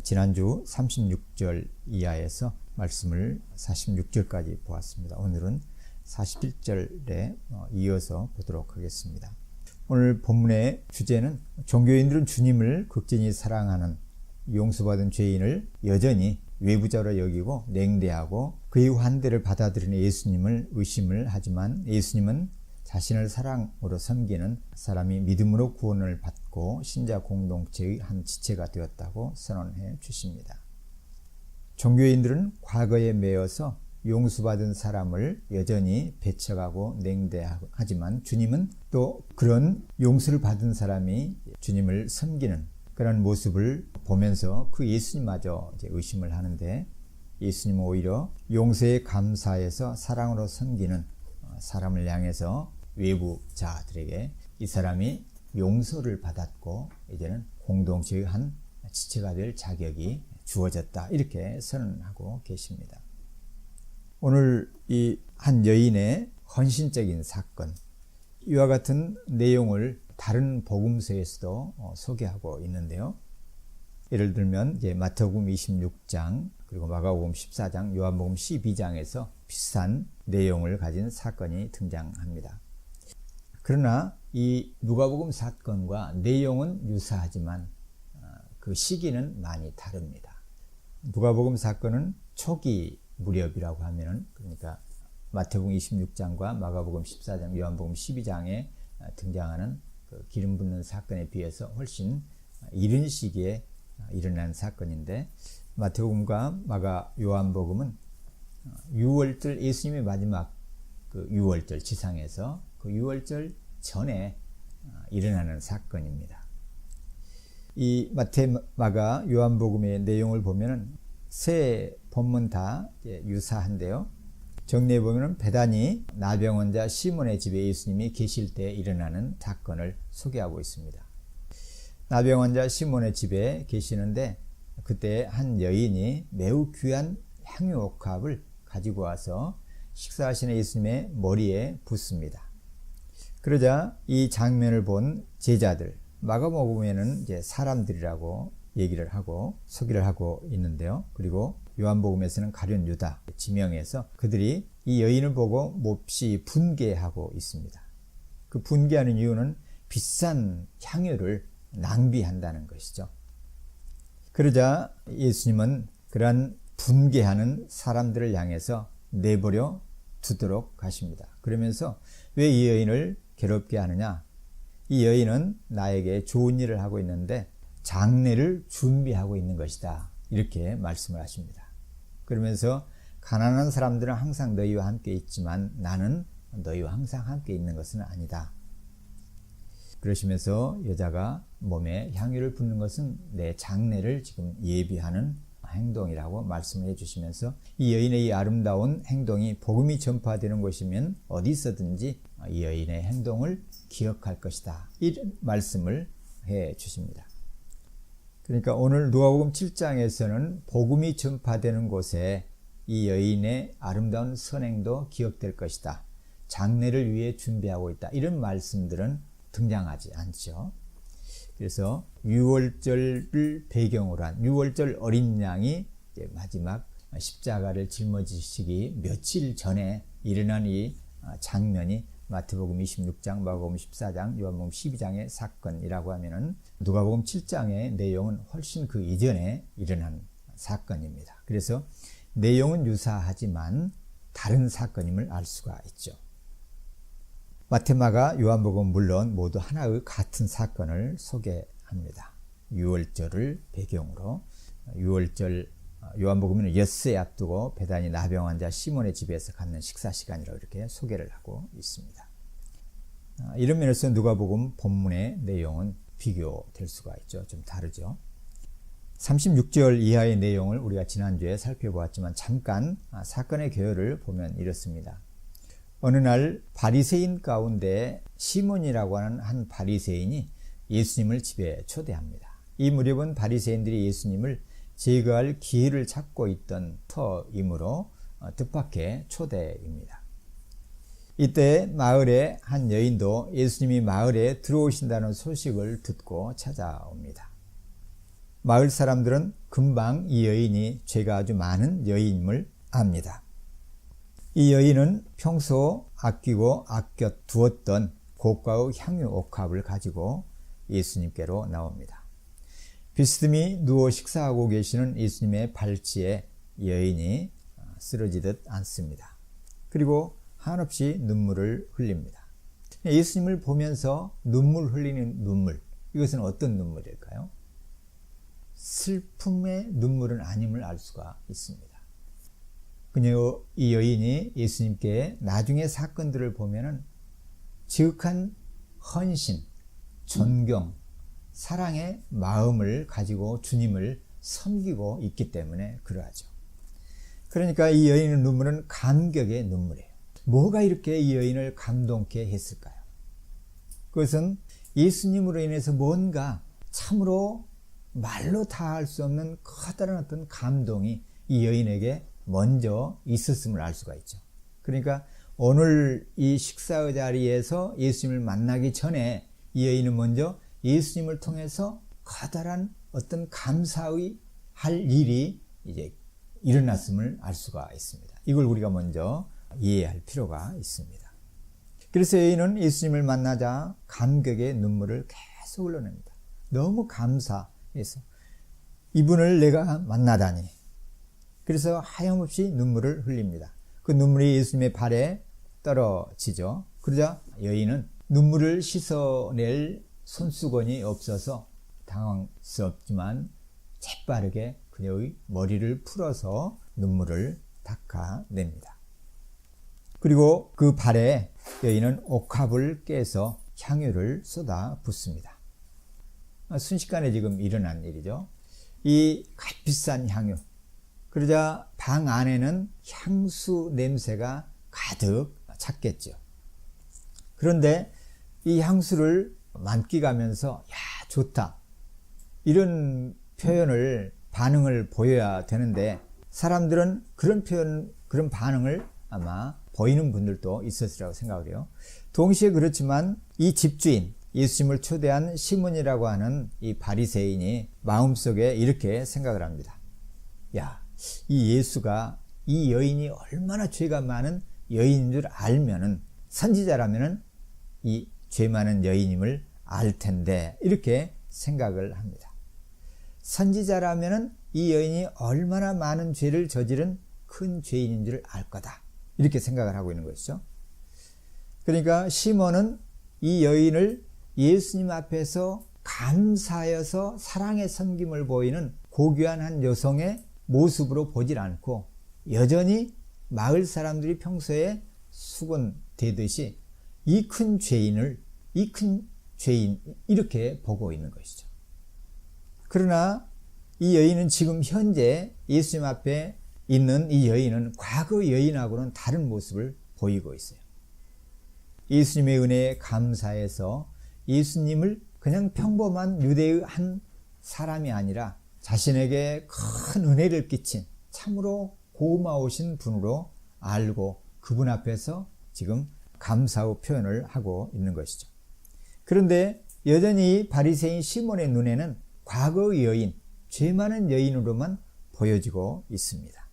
지난주 36절 이하에서 말씀을 46절까지 보았습니다. 오늘은 41절에 이어서 보도록 하겠습니다. 오늘 본문의 주제는 종교인들은 주님을 극진히 사랑하는 용서받은 죄인을 여전히 외부자로 여기고 냉대하고 그의 환대를 받아들이는 예수님을 의심을 하지만 예수님은 자신을 사랑으로 섬기는 사람이 믿음으로 구원을 받고 신자 공동체의 한 지체가 되었다고 선언해 주십니다. 종교인들은 과거에 매여서 용서받은 사람을 여전히 배척하고 냉대하지만 주님은 또 그런 용서를 받은 사람이 주님을 섬기는 그런 모습을 보면서 그 예수님마저 의심을 하는데 예수님은 오히려 용서에 감사해서 사랑으로 섬기는 사람을 향해서 외부자들에게 이 사람이 용서를 받았고 이제는 공동체의 한 지체가 될 자격이 주어졌다 이렇게 선언하고 계십니다. 오늘 이 한 여인의 헌신적인 사건 이와 같은 내용을 다른 복음서에서도 소개하고 있는데요. 예를 들면 이제 마태복음 26장 그리고 마가복음 14장 요한복음 12장에서 비슷한 내용을 가진 사건이 등장합니다. 그러나 이 누가복음 사건과 내용은 유사하지만 그 시기는 많이 다릅니다. 누가복음 사건은 초기 무렵이라고 하면은 그러니까 마태복음 26장과 마가복음 14장, 요한복음 12장에 등장하는 그 기름 붓는 사건에 비해서 훨씬 이른 시기에 일어난 사건인데 마태복음과 마가 요한복음은 유월절 예수님의 마지막 그 유월절 지상에서 그 유월절 전에 일어나는 사건입니다. 이 마태, 마가, 요한복음의 내용을 보면은 세 본문 다 유사한데요. 정리해 보면은 베다니 나병 환자 시몬의 집에 예수님이 계실 때 일어나는 사건을 소개하고 있습니다. 나병 환자 시몬의 집에 계시는데 그때 한 여인이 매우 귀한 향유옥합을 가지고 와서 식사하시는 예수님의 머리에 붓습니다. 그러자 이 장면을 본 제자들, 마가복음에는 이제 사람들이라고 얘기를 하고 소개를 하고 있는데요. 그리고 요한복음에서는 가룟 유다 지명해서 그들이 이 여인을 보고 몹시 분개하고 있습니다. 그 분개하는 이유는 비싼 향유를 낭비한다는 것이죠. 그러자 예수님은 그러한 분개하는 사람들을 향해서 내버려 두도록 하십니다. 그러면서 왜 이 여인을 괴롭게 하느냐? 이 여인은 나에게 좋은 일을 하고 있는데 장례를 준비하고 있는 것이다. 이렇게 말씀을 하십니다. 그러면서 가난한 사람들은 항상 너희와 함께 있지만 나는 너희와 항상 함께 있는 것은 아니다. 그러시면서 여자가 몸에 향유를 붓는 것은 내 장례를 지금 예비하는 행동이라고 말씀을 해주시면서 이 여인의 이 아름다운 행동이 복음이 전파되는 곳이면 어디서든지 이 여인의 행동을 기억할 것이다. 이런 말씀을 해 주십니다. 그러니까 오늘 누가복음 7장에서는 복음이 전파되는 곳에 이 여인의 아름다운 선행도 기억될 것이다. 장례를 위해 준비하고 있다. 이런 말씀들은 등장하지 않죠. 그래서 유월절을 배경으로 한 유월절 어린 양이 마지막 십자가를 짊어지시기 며칠 전에 일어난 이 장면이 마태복음 26장, 마가복음 14장, 요한복음 12장의 사건이라고 하면은 누가복음 7장의 내용은 훨씬 그 이전에 일어난 사건입니다. 그래서 내용은 유사하지만 다른 사건임을 알 수가 있죠. 마태, 마가, 요한복음 물론 모두 하나의 같은 사건을 소개합니다. 유월절을 배경으로 유월절 요한복음은 엿새 앞두고 베다니 나병 환자 시몬의 집에서 갖는 식사 시간이라고 이렇게 소개를 하고 있습니다. 이런 면에서 누가복음 본문의 내용은 비교될 수가 있죠. 좀 다르죠. 36절 이하의 내용을 우리가 지난주에 살펴보았지만 잠깐 사건의 개요를 보면 이렇습니다. 어느 날 바리새인 가운데 시몬이라고 하는 한 바리새인이 예수님을 집에 초대합니다. 이 무렵은 바리새인들이 예수님을 제거할 기회를 찾고 있던 터이므로 뜻밖의 초대입니다. 이때 마을에 한 여인도 예수님이 마을에 들어오신다는 소식을 듣고 찾아옵니다. 마을 사람들은 금방 이 여인이 죄가 아주 많은 여인임을 압니다. 이 여인은 평소 아끼고 아껴 두었던 고가의 향유 옥합을 가지고 예수님께로 나옵니다. 비스듬히 누워 식사하고 계시는 예수님의 발치에 여인이 쓰러지듯 앉습니다. 그리고 한없이 눈물을 흘립니다. 예수님을 보면서 눈물 흘리는 눈물, 이것은 어떤 눈물일까요? 슬픔의 눈물은 아님을 알 수가 있습니다. 그녀 이 여인이 예수님께 나중에 사건들을 보면은 지극한 헌신, 존경, 사랑의 마음을 가지고 주님을 섬기고 있기 때문에 그러하죠. 그러니까 이 여인의 눈물은 감격의 눈물이에요. 뭐가 이렇게 이 여인을 감동케 했을까요? 그것은 예수님으로 인해서 뭔가 참으로 말로 다 할 수 없는 커다란 어떤 감동이 이 여인에게 먼저 있었음을 알 수가 있죠. 그러니까 오늘 이 식사 자리에서 예수님을 만나기 전에 이 여인은 먼저 예수님을 통해서 커다란 어떤 감사의 할 일이 이제 일어났음을 알 수가 있습니다. 이걸 우리가 먼저 이해할 필요가 있습니다. 그래서 여인은 예수님을 만나자 감격의 눈물을 계속 흘려냅니다. 너무 감사해서 이분을 내가 만나다니. 그래서 하염없이 눈물을 흘립니다. 그 눈물이 예수님의 발에 떨어지죠. 그러자 여인은 눈물을 씻어낼 손수건이 없어서 당황스럽지만 재빠르게 그녀의 머리를 풀어서 눈물을 닦아냅니다. 그리고 그 발에 여인은 옥합을 깨서 향유를 쏟아 붓습니다. 순식간에 지금 일어난 일이죠. 이 값비싼 향유. 그러자 방 안에는 향수 냄새가 가득 찼겠죠. 그런데 이 향수를 만끽하면서 야, 좋다. 이런 표현을 반응을 보여야 되는데 사람들은 그런 반응을 아마 보이는 분들도 있었으리라고 생각을 해요. 동시에 그렇지만 이 집주인, 예수님을 초대한 시몬이라고 하는 이 바리새인이 마음속에 이렇게 생각을 합니다. 야, 이 예수가 이 여인이 얼마나 죄가 많은 여인인 줄 알면은 선지자라면은 이 죄 많은 여인임을 알 텐데 이렇게 생각을 합니다. 선지자라면은 이 여인이 얼마나 많은 죄를 저지른 큰 죄인인 줄 알 거다. 이렇게 생각을 하고 있는 것이죠. 그러니까 시몬은 이 여인을 예수님 앞에서 감사하여서 사랑의 섬김을 보이는 고귀한 한 여성의 모습으로 보질 않고 여전히 마을 사람들이 평소에 수군대듯이 이 큰 죄인 이렇게 보고 있는 것이죠. 그러나 이 여인은 지금 현재 예수님 앞에 있는 이 여인은 과거 여인하고는 다른 모습을 보이고 있어요. 예수님의 은혜에 감사해서 예수님을 그냥 평범한 유대의 한 사람이 아니라 자신에게 큰 은혜를 끼친 참으로 고마우신 분으로 알고 그분 앞에서 지금 감사의 표현을 하고 있는 것이죠. 그런데 여전히 바리새인 시몬의 눈에는 과거의 여인, 죄 많은 여인으로만 보여지고 있습니다.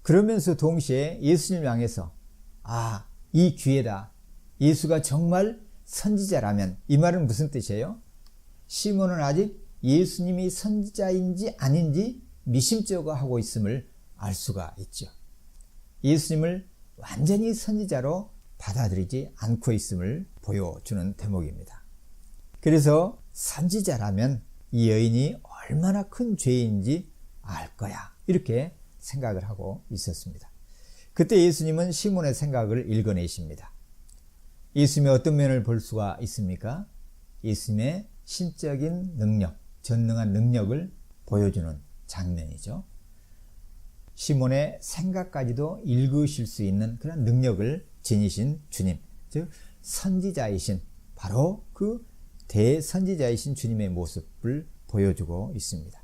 그러면서 동시에 예수님을 향해서 이 기회다. 예수가 정말 선지자라면 이 말은 무슨 뜻이에요? 시몬은 아직 예수님이 선지자인지 아닌지 미심쩍어 하고 있음을 알 수가 있죠. 예수님을 완전히 선지자로 받아들이지 않고 있음을 보여주는 대목입니다. 그래서 선지자라면 이 여인이 얼마나 큰 죄인지 알 거야. 이렇게 생각을 하고 있었습니다. 그때 예수님은 시몬의 생각을 읽어내십니다. 예수님의 어떤 면을 볼 수가 있습니까? 예수님의 신적인 능력, 전능한 능력을 보여주는 장면이죠. 시몬의 생각까지도 읽으실 수 있는 그런 능력을 지니신 주님, 즉 선지자이신 바로 그 대선지자이신 주님의 모습을 보여주고 있습니다.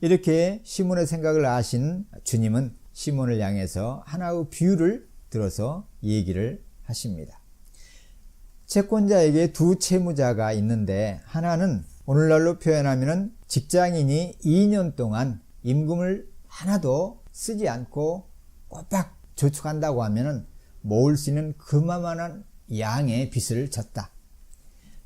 이렇게 시몬의 생각을 아신 주님은 시몬을 향해서 하나의 비유를 들어서 얘기를 하십니다. 채권자에게 두 채무자가 있는데 하나는 오늘날로 표현하면 직장인이 2년 동안 임금을 하나도 쓰지 않고 꼬박 저축한다고 하면은 모을 수 있는 그만한 양의 빚을 졌다.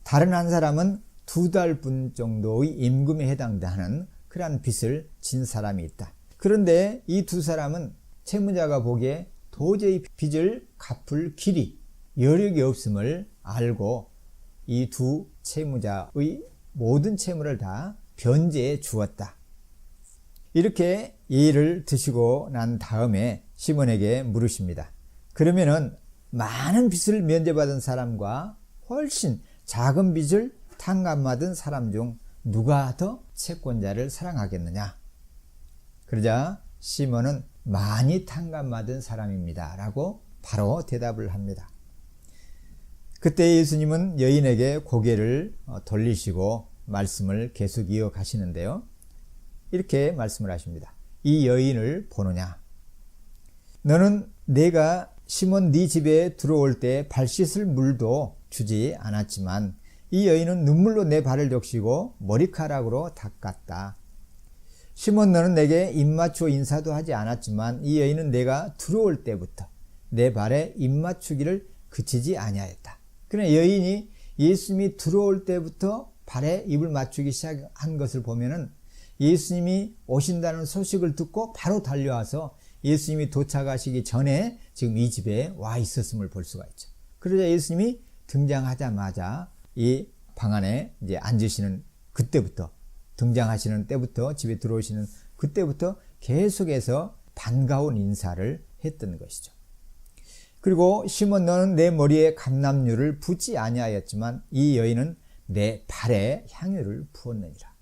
다른 한 사람은 2달분 정도의 임금에 해당하는 그러한 빚을 진 사람이 있다. 그런데 이 두 사람은 채무자가 보기에 도저히 빚을 갚을 길이, 여력이 없음을 알고 이 두 채무자의 모든 채무를 다 변제해 주었다. 이렇게 예를 드시고 난 다음에 시몬에게 물으십니다. 그러면은 많은 빚을 면제받은 사람과 훨씬 작은 빚을 탕감받은 사람 중 누가 더 채권자를 사랑하겠느냐? 그러자 시몬은 많이 탕감받은 사람입니다 라고 바로 대답을 합니다. 그때 예수님은 여인에게 고개를 돌리시고 말씀을 계속 이어가시는데요. 이렇게 말씀을 하십니다. 이 여인을 보느냐? 너는 내가 시몬 네 집에 들어올 때 발 씻을 물도 주지 않았지만 이 여인은 눈물로 내 발을 적시고 머리카락으로 닦았다. 시몬 너는 내게 입 맞추어 인사도 하지 않았지만 이 여인은 내가 들어올 때부터 내 발에 입 맞추기를 그치지 아니하였다. 그러나 여인이 예수님이 들어올 때부터 발에 입을 맞추기 시작한 것을 보면은 예수님이 오신다는 소식을 듣고 바로 달려와서 예수님이 도착하시기 전에 지금 이 집에 와 있었음을 볼 수가 있죠. 그러자 예수님이 등장하자마자 이 방 안에 이제 앉으시는 그때부터, 등장하시는 때부터, 집에 들어오시는 그때부터 계속해서 반가운 인사를 했던 것이죠. 그리고 시몬 너는 내 머리에 감람유를 붓지 아니하였지만 이 여인은 내 발에 향유를 부었느니라.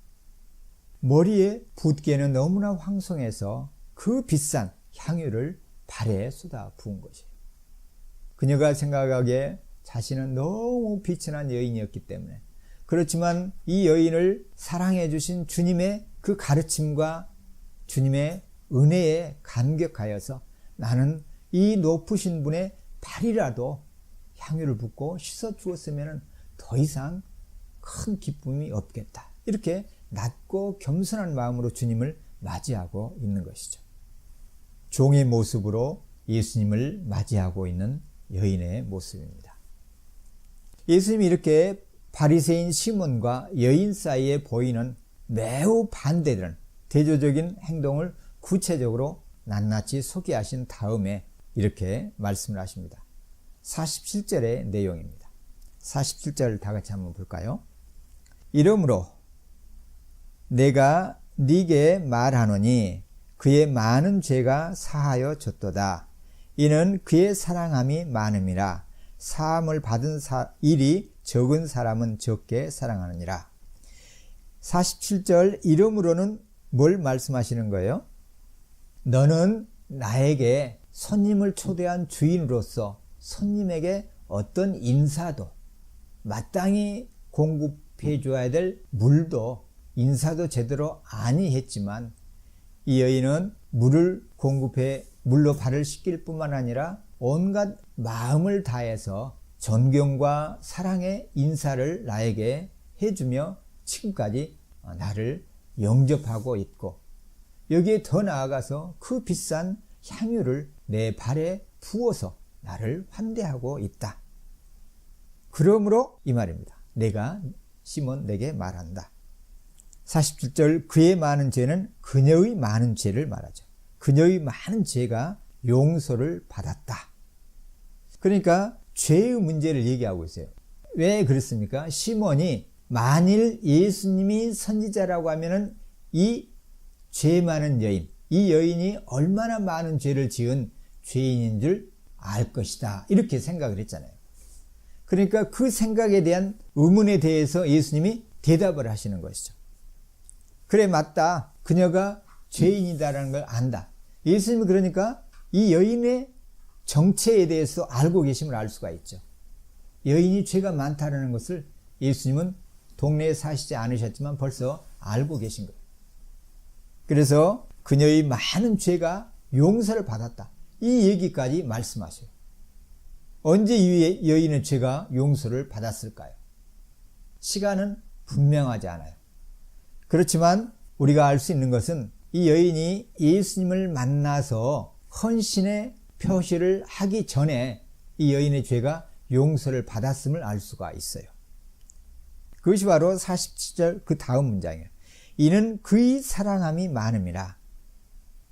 머리에 붓기에는 너무나 황송해서 그 비싼 향유를 발에 쏟아 부은 것이에요. 그녀가 생각하기에 자신은 너무 비천한 여인이었기 때문에, 그렇지만 이 여인을 사랑해 주신 주님의 그 가르침과 주님의 은혜에 감격하여서 나는 이 높으신 분의 발이라도 향유를 붓고 씻어 주었으면 더 이상 큰 기쁨이 없겠다. 이렇게 낮고 겸손한 마음으로 주님을 맞이하고 있는 것이죠. 종의 모습으로 예수님을 맞이하고 있는 여인의 모습입니다. 예수님이 이렇게 바리새인 시몬과 여인 사이에 보이는 매우 반대되는 대조적인 행동을 구체적으로 낱낱이 소개하신 다음에 이렇게 말씀을 하십니다. 47절의 내용입니다. 47절 다 같이 한번 볼까요? 이러므로 내가 네게 말하노니 그의 많은 죄가 사하여 졌도다. 이는 그의 사랑함이 많음이라. 사함을 받은 일이 적은 사람은 적게 사랑하느니라. 47절 이러므로는 뭘 말씀하시는 거예요? 너는 나에게 손님을 초대한 주인으로서 손님에게 어떤 인사도, 마땅히 공급해 줘야 될 물도, 인사도 제대로 아니했지만 이 여인은 물을 공급해 물로 발을 씻길 뿐만 아니라 온갖 마음을 다해서 존경과 사랑의 인사를 나에게 해주며 지금까지 나를 영접하고 있고, 여기에 더 나아가서 그 비싼 향유를 내 발에 부어서 나를 환대하고 있다. 그러므로 이 말입니다. 내가 시몬 내게 말한다. 47절 그의 많은 죄는 그녀의 많은 죄를 말하죠. 그녀의 많은 죄가 용서를 받았다. 그러니까 죄의 문제를 얘기하고 있어요. 왜 그렇습니까? 시몬이 만일 예수님이 선지자라고 하면은 이 죄 많은 여인, 이 여인이 얼마나 많은 죄를 지은 죄인인 줄 알 것이다. 이렇게 생각을 했잖아요. 그러니까 그 생각에 대한 의문에 대해서 예수님이 대답을 하시는 것이죠. 그래, 맞다. 그녀가 죄인이다라는 걸 안다. 예수님은 그러니까 이 여인의 정체에 대해서 알고 계심을 알 수가 있죠. 여인이 죄가 많다는 것을 예수님은 동네에 사시지 않으셨지만 벌써 알고 계신 거예요. 그래서 그녀의 많은 죄가 용서를 받았다. 이 얘기까지 말씀하셔요. 언제 이 여인의 죄가 용서를 받았을까요? 시간은 분명하지 않아요. 그렇지만 우리가 알 수 있는 것은 이 여인이 예수님을 만나서 헌신의 표시를 하기 전에 이 여인의 죄가 용서를 받았음을 알 수가 있어요. 그것이 바로 47절 그 다음 문장이에요. 이는 그의 사랑함이 많음이라.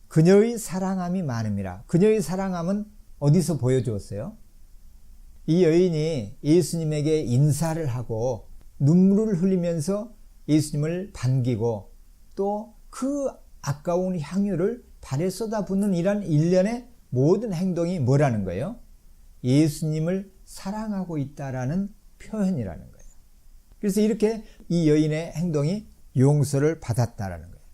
그녀의 사랑함이 많음이라. 그녀의 사랑함은 어디서 보여주었어요? 이 여인이 예수님에게 인사를 하고 눈물을 흘리면서 예수님을 반기고 또 그 아까운 향유를 발에 쏟아붓는 이런 일련의 모든 행동이 뭐라는 거예요? 예수님을 사랑하고 있다라는 표현이라는 거예요. 그래서 이렇게 이 여인의 행동이 용서를 받았다라는 거예요.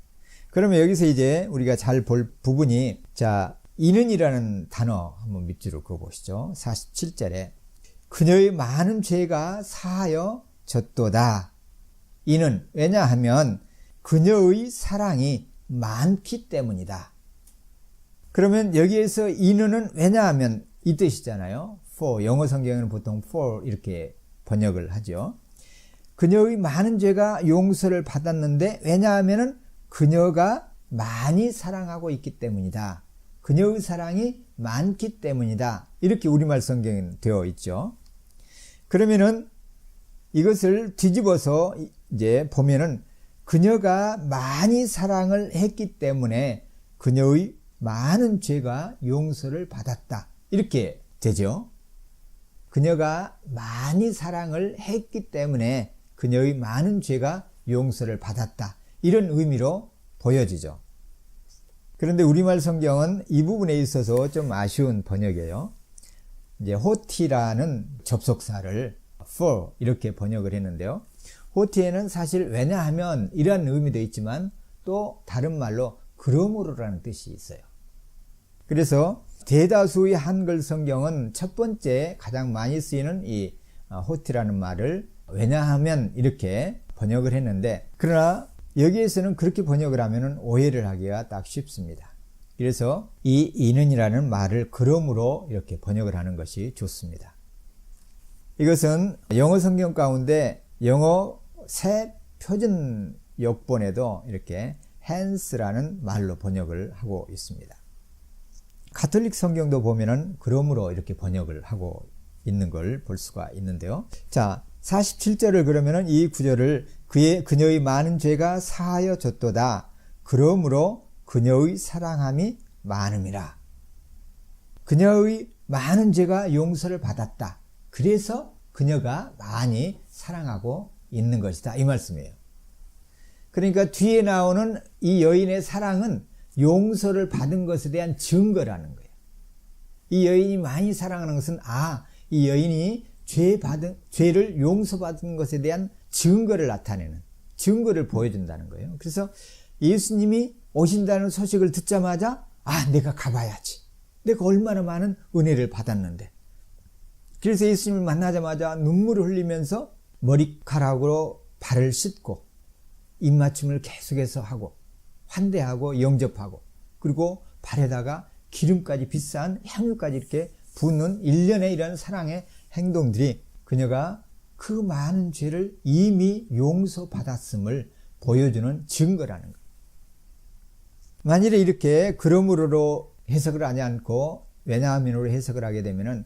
그러면 여기서 이제 우리가 잘 볼 부분이, 자, 이는이라는 단어 한번 밑줄을 그어보시죠. 47절에 그녀의 많은 죄가 사하여졌도다. 이는 왜냐하면 그녀의 사랑이 많기 때문이다. 그러면 여기에서 이는은 왜냐하면 이 뜻이잖아요. for, 영어 성경에는 보통 for 이렇게 번역을 하죠. 그녀의 많은 죄가 용서를 받았는데 왜냐하면 그녀가 많이 사랑하고 있기 때문이다. 그녀의 사랑이 많기 때문이다. 이렇게 우리말 성경에 되어 있죠. 그러면은 이것을 뒤집어서 이제 보면은 그녀가 많이 사랑을 했기 때문에 그녀의 많은 죄가 용서를 받았다. 이렇게 되죠. 그녀가 많이 사랑을 했기 때문에 그녀의 많은 죄가 용서를 받았다. 이런 의미로 보여지죠. 그런데 우리말 성경은 이 부분에 있어서 좀 아쉬운 번역이에요. 이제 호티라는 접속사를 for 이렇게 번역을 했는데요. 호티에는 사실 왜냐하면 이런 의미도 있지만 또 다른 말로 그러므로라는 뜻이 있어요. 그래서 대다수의 한글 성경은 첫 번째 가장 많이 쓰이는 이 호티라는 말을 왜냐하면 이렇게 번역을 했는데, 그러나 여기에서는 그렇게 번역을 하면 오해를 하기가 딱 쉽습니다. 그래서 이 이는이라는 말을 그러므로 이렇게 번역을 하는 것이 좋습니다. 이것은 영어 성경 가운데 영어 새 표준 역본에도 이렇게 hence라는 말로 번역을 하고 있습니다. 가톨릭 성경도 보면은 그러므로 이렇게 번역을 하고 있는 걸 볼 수가 있는데요. 자, 47절을 그러면은 이 구절을 그녀의 많은 죄가 사하여졌도다. 그러므로 그녀의 사랑함이 많음이라. 그녀의 많은 죄가 용서를 받았다. 그래서 그녀가 많이 사랑하고 있는 것이다. 이 말씀이에요. 그러니까 뒤에 나오는 이 여인의 사랑은 용서를 받은 것에 대한 증거라는 거예요. 이 여인이 많이 사랑하는 것은 이 여인이 죄를 용서받은 것에 대한 증거를 나타내는, 증거를 보여준다는 거예요. 그래서 예수님이 오신다는 소식을 듣자마자 내가 가봐야지. 내가 얼마나 많은 은혜를 받았는데. 그래서 예수님을 만나자마자 눈물을 흘리면서 머리카락으로 발을 씻고 입맞춤을 계속해서 하고 환대하고 영접하고 그리고 발에다가 기름까지 비싼 향유까지 이렇게 붓는 일련의 이런 사랑의 행동들이 그녀가 그 많은 죄를 이미 용서받았음을 보여주는 증거라는 거예요. 만일에 이렇게 그러므로로 해석을 하지 않고 왜냐하면으로 해석을 하게 되면은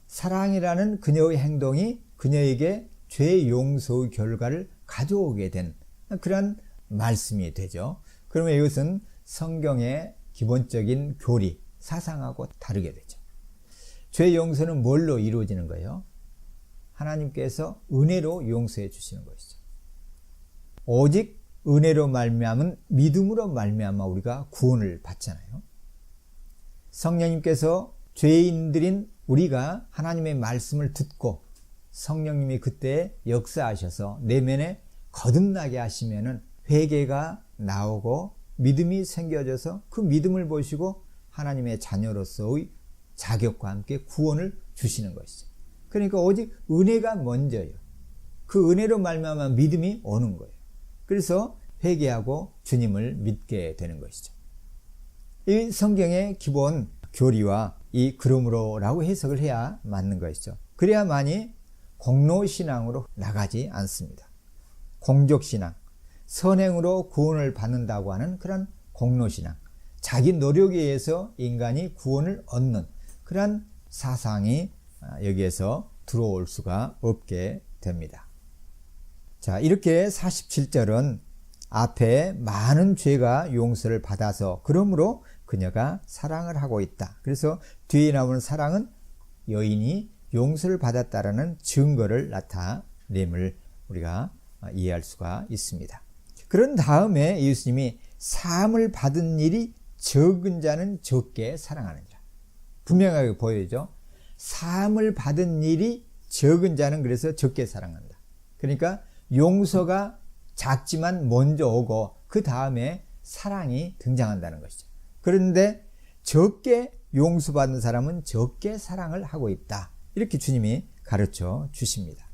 사랑이라는 그녀의 행동이 그녀에게 죄 용서의 결과를 가져오게 된 그런 말씀이 되죠. 그러면 이것은 성경의 기본적인 교리, 사상하고 다르게 되죠. 죄 용서는 뭘로 이루어지는 거예요? 하나님께서 은혜로 용서해 주시는 것이죠. 오직 은혜로 말미암은 믿음으로 말미암아 우리가 구원을 받잖아요. 성령님께서 죄인들인 우리가 하나님의 말씀을 듣고 성령님이 그때 역사하셔서 내면에 거듭나게 하시면은 회개가 나오고 믿음이 생겨져서 그 믿음을 보시고 하나님의 자녀로서의 자격과 함께 구원을 주시는 것이죠. 그러니까 오직 은혜가 먼저예요. 그 은혜로 말미암아 믿음이 오는 거예요. 그래서 회개하고 주님을 믿게 되는 것이죠. 이 성경의 기본 교리와 이 그러므로라고 해석을 해야 맞는 것이죠. 그래야만이 공로신앙으로 나가지 않습니다. 공적신앙, 선행으로 구원을 받는다고 하는 그런 공로신앙, 자기 노력에 의해서 인간이 구원을 얻는 그러한 사상이 여기에서 들어올 수가 없게 됩니다. 자, 이렇게 47절은 앞에 많은 죄가 용서를 받아서 그러므로 그녀가 사랑을 하고 있다. 그래서 뒤에 나오는 사랑은 여인이 용서를 받았다라는 증거를 나타냄을 우리가 이해할 수가 있습니다. 그런 다음에 예수님이 사함을 받은 일이 적은 자는 적게 사랑하느니라. 분명하게 보여죠. 사함을 받은 일이 적은 자는 그래서 적게 사랑한다. 그러니까 용서가 작지만 먼저 오고 그 다음에 사랑이 등장한다는 것이죠. 그런데 적게 용서받는 사람은 적게 사랑을 하고 있다. 이렇게 주님이 가르쳐 주십니다.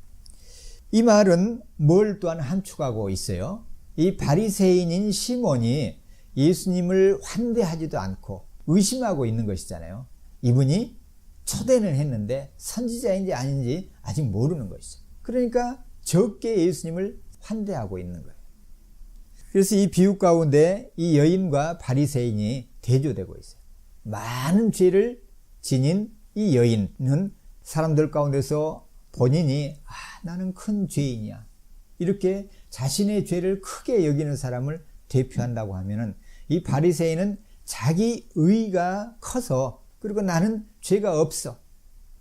이 말은 뭘 또한 함축하고 있어요. 이 바리새인인 시몬이 예수님을 환대하지도 않고 의심하고 있는 것이잖아요. 이분이 초대는 했는데 선지자인지 아닌지 아직 모르는 것이죠. 그러니까 적게 예수님을 환대하고 있는 거예요. 그래서 이 비유 가운데 이 여인과 바리새인이 대조되고 있어요. 많은 죄를 지닌 이 여인은 사람들 가운데서 본인이 나는 큰 죄인이야 이렇게 자신의 죄를 크게 여기는 사람을 대표한다고 하면은, 이 바리새인은 자기 의가 커서 그리고 나는 죄가 없어,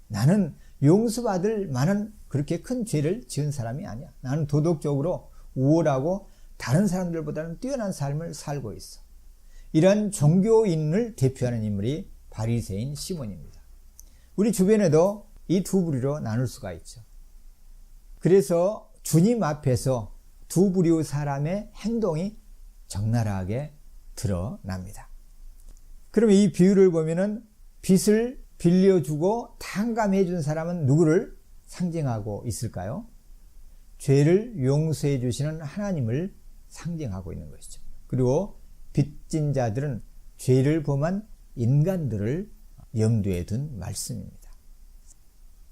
나는 용서받을 만한 그렇게 큰 죄를 지은 사람이 아니야, 나는 도덕적으로 우월하고 다른 사람들보다는 뛰어난 삶을 살고 있어, 이런 종교인을 대표하는 인물이 바리새인 시몬입니다. 우리 주변에도 이 두 부류로 나눌 수가 있죠. 그래서 주님 앞에서 두 부류 사람의 행동이 적나라하게 드러납니다. 그럼 이 비유를 보면은 빚을 빌려주고 탕감해 준 사람은 누구를 상징하고 있을까요? 죄를 용서해 주시는 하나님을 상징하고 있는 것이죠. 그리고 빚진 자들은 죄를 범한 인간들을 염두에 둔 말씀입니다.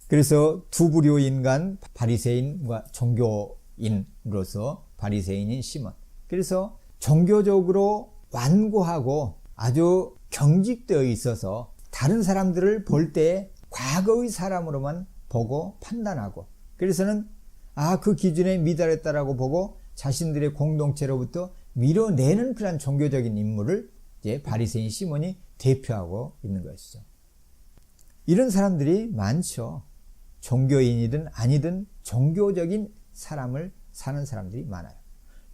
그래서 두 부류 인간, 바리새인과 종교인으로서 바리새인인 시몬, 그래서 종교적으로 완고하고 아주 경직되어 있어서 다른 사람들을 볼 때 과거의 사람으로만 보고 판단하고, 그래서는 그 기준에 미달했다라고 보고 자신들의 공동체로부터 밀어내는 그런 종교적인 인물을 이제 바리새인 시몬이 대표하고 있는 것이죠. 이런 사람들이 많죠. 종교인이든 아니든 종교적인 사람을 사는 사람들이 많아요.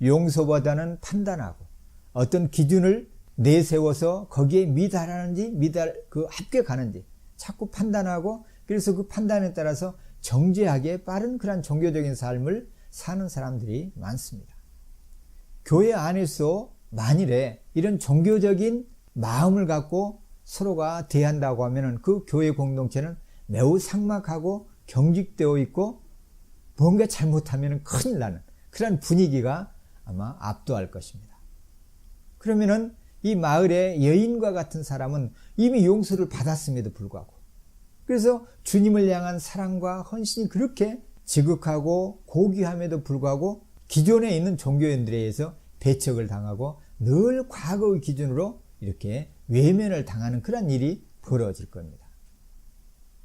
용서보다는 판단하고 어떤 기준을 내세워서 거기에 미달하는지 합격하는지 자꾸 판단하고, 그래서 그 판단에 따라서 정죄하기에 빠른 그런 종교적인 삶을 사는 사람들이 많습니다. 교회 안에서 만일에 이런 종교적인 마음을 갖고 서로가 대한다고 하면 그 교회 공동체는 매우 삭막하고 경직되어 있고 뭔가 잘못하면 큰일 나는 그런 분위기가 아마 압도할 것입니다. 그러면은 이 마을의 여인과 같은 사람은 이미 용서를 받았음에도 불구하고, 그래서 주님을 향한 사랑과 헌신이 그렇게 지극하고 고귀함에도 불구하고 기존에 있는 종교인들에 의해서 배척을 당하고 늘 과거의 기준으로 이렇게 외면을 당하는 그런 일이 벌어질 겁니다.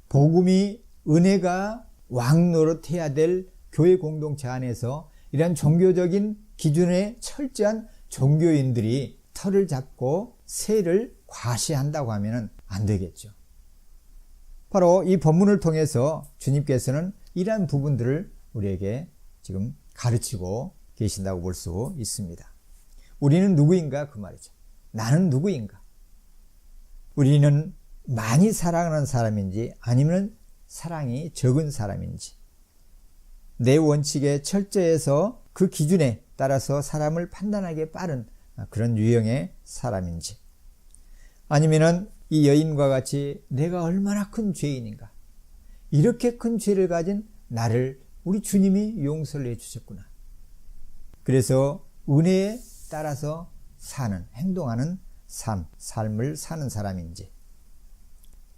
복음이, 은혜가 왕노릇해야 될 교회 공동체 안에서 이러한 종교적인 기준에 철저한 종교인들이 털을 잡고 세를 과시한다고 하면 안 되겠죠. 바로 이 본문을 통해서 주님께서는 이러한 부분들을 우리에게 지금 가르치고 계신다고 볼 수 있습니다. 우리는 누구인가? 그 말이죠. 나는 누구인가? 우리는 많이 사랑하는 사람인지 아니면 사랑이 적은 사람인지, 내 원칙에 철저해서 그 기준에 따라서 사람을 판단하기에 빠른 그런 유형의 사람인지, 아니면은 이 여인과 같이 내가 얼마나 큰 죄인인가, 이렇게 큰 죄를 가진 나를 우리 주님이 용서를 해주셨구나, 그래서 은혜에 따라서 사는, 행동하는 삶을 사는 사람인지,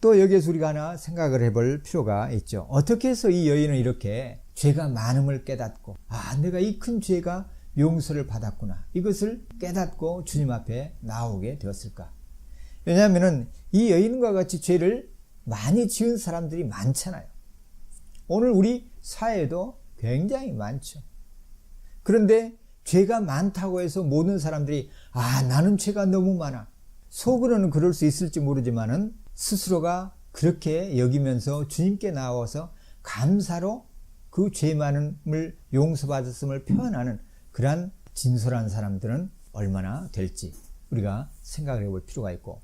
또 여기에서 우리가 하나 생각을 해볼 필요가 있죠. 어떻게 해서 이 여인은 이렇게 죄가 많음을 깨닫고 내가 이 큰 죄가 용서를 받았구나, 이것을 깨닫고 주님 앞에 나오게 되었을까? 왜냐하면 이 여인과 같이 죄를 많이 지은 사람들이 많잖아요. 오늘 우리 사회에도 굉장히 많죠. 그런데 죄가 많다고 해서 모든 사람들이 나는 죄가 너무 많아, 속으로는 그럴 수 있을지 모르지만은 스스로가 그렇게 여기면서 주님께 나와서 감사로 그 죄 많음을 용서받았음을 표현하는 그러한 진솔한 사람들은 얼마나 될지 우리가 생각을 해볼 필요가 있고,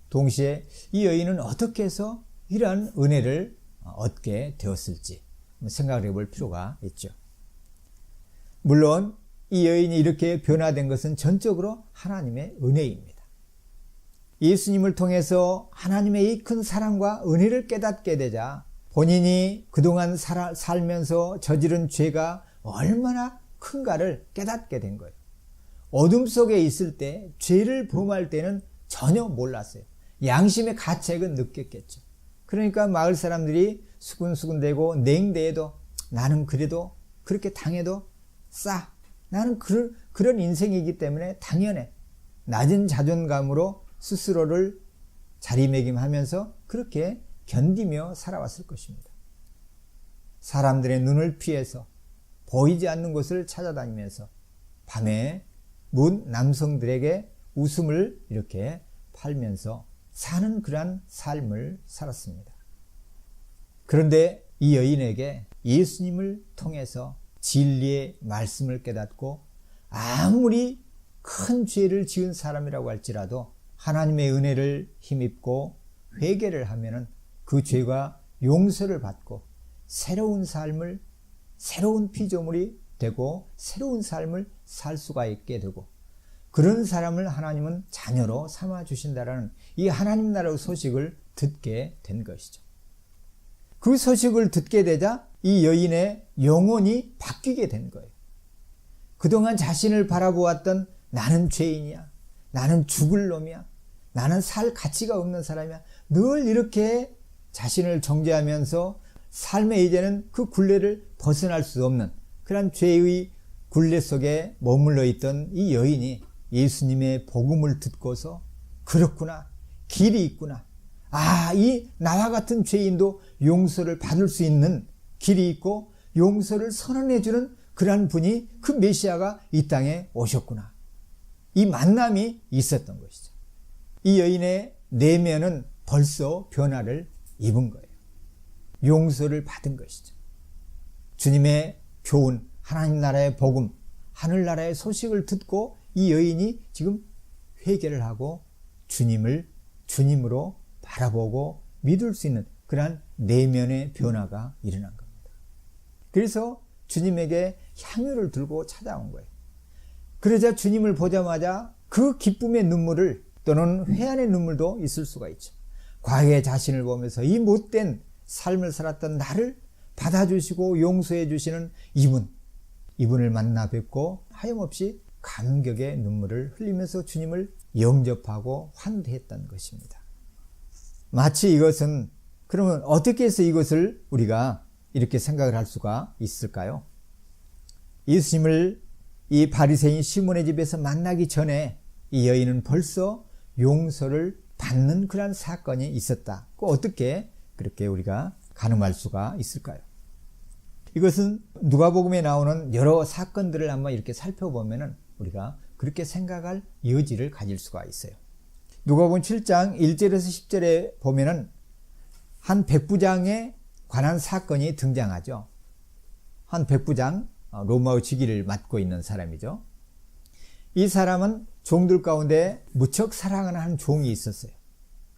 동시에 이 여인은 어떻게 해서 이러한 은혜를 얻게 되었을지 생각을 해볼 필요가 있죠. 물론 이 여인이 이렇게 변화된 것은 전적으로 하나님의 은혜입니다. 예수님을 통해서 하나님의 이 큰 사랑과 은혜를 깨닫게 되자 본인이 그동안 살면서 저지른 죄가 얼마나 큰가를 깨닫게 된 거예요. 어둠 속에 있을 때, 죄를 범할 때는 전혀 몰랐어요. 양심의 가책은 느꼈겠죠. 그러니까 마을 사람들이 수군수군대고 냉대해도 나는 그래도 그렇게 당해도 나는 그런 인생이기 때문에 당연해. 낮은 자존감으로 스스로를 자리매김하면서 그렇게 견디며 살아왔을 것입니다. 사람들의 눈을 피해서 보이지 않는 곳을 찾아다니면서 밤에 문 남성들에게 웃음을 이렇게 팔면서 사는 그러한 삶을 살았습니다. 그런데 이 여인에게 예수님을 통해서 진리의 말씀을 깨닫고 아무리 큰 죄를 지은 사람이라고 할지라도 하나님의 은혜를 힘입고 회개를 하면은 그 죄가 용서를 받고 새로운 삶을, 새로운 피조물이 되고 새로운 삶을 살 수가 있게 되고, 그런 사람을 하나님은 자녀로 삼아 주신다라는 이 하나님 나라의 소식을 듣게 된 것이죠. 그 소식을 듣게 되자 이 여인의 영혼이 바뀌게 된 거예요. 그동안 자신을 바라보았던 나는 죄인이야, 나는 죽을 놈이야, 나는 살 가치가 없는 사람이야, 늘 이렇게 자신을 정죄하면서 삶의 이제는 그 굴레를 벗어날 수 없는 그런 죄의 굴레 속에 머물러 있던 이 여인이 예수님의 복음을 듣고서 그렇구나, 길이 있구나, 이 나와 같은 죄인도 용서를 받을 수 있는 길이 있고 용서를 선언해 주는 그러한 분이, 그 메시아가 이 땅에 오셨구나, 이 만남이 있었던 것이죠. 이 여인의 내면은 벌써 변화를 입은 거예요. 용서를 받은 것이죠. 주님의 교훈, 하나님 나라의 복음, 하늘나라의 소식을 듣고 이 여인이 지금 회개를 하고 주님을 주님으로 바라보고 믿을 수 있는 그러한 내면의 변화가 일어난 겁니다. 그래서 주님에게 향유를 들고 찾아온 거예요. 그러자 주님을 보자마자 그 기쁨의 눈물을, 또는 회한의 눈물도 있을 수가 있죠. 과거의 자신을 보면서 이 못된 삶을 살았던 나를 받아주시고 용서해 주시는 이분을 만나 뵙고 하염없이 감격의 눈물을 흘리면서 주님을 영접하고 환대했던 것입니다. 마치 이것은, 그러면 어떻게 해서 이것을 우리가 이렇게 생각을 할 수가 있을까요? 예수님을 이 바리새인 시몬의 집에서 만나기 전에 이 여인은 벌써 용서를 받는 그런 사건이 있었다. 어떻게 그렇게 우리가 가늠할 수가 있을까요? 이것은 누가복음에 나오는 여러 사건들을 한번 이렇게 살펴보면은 우리가 그렇게 생각할 여지를 가질 수가 있어요. 누가복음 7장 1절에서 10절에 보면은 한 백부장에 관한 사건이 등장하죠. 한 백부장, 로마의 직위를 맡고 있는 사람이죠. 이 사람은 종들 가운데 무척 사랑하는 한 종이 있었어요.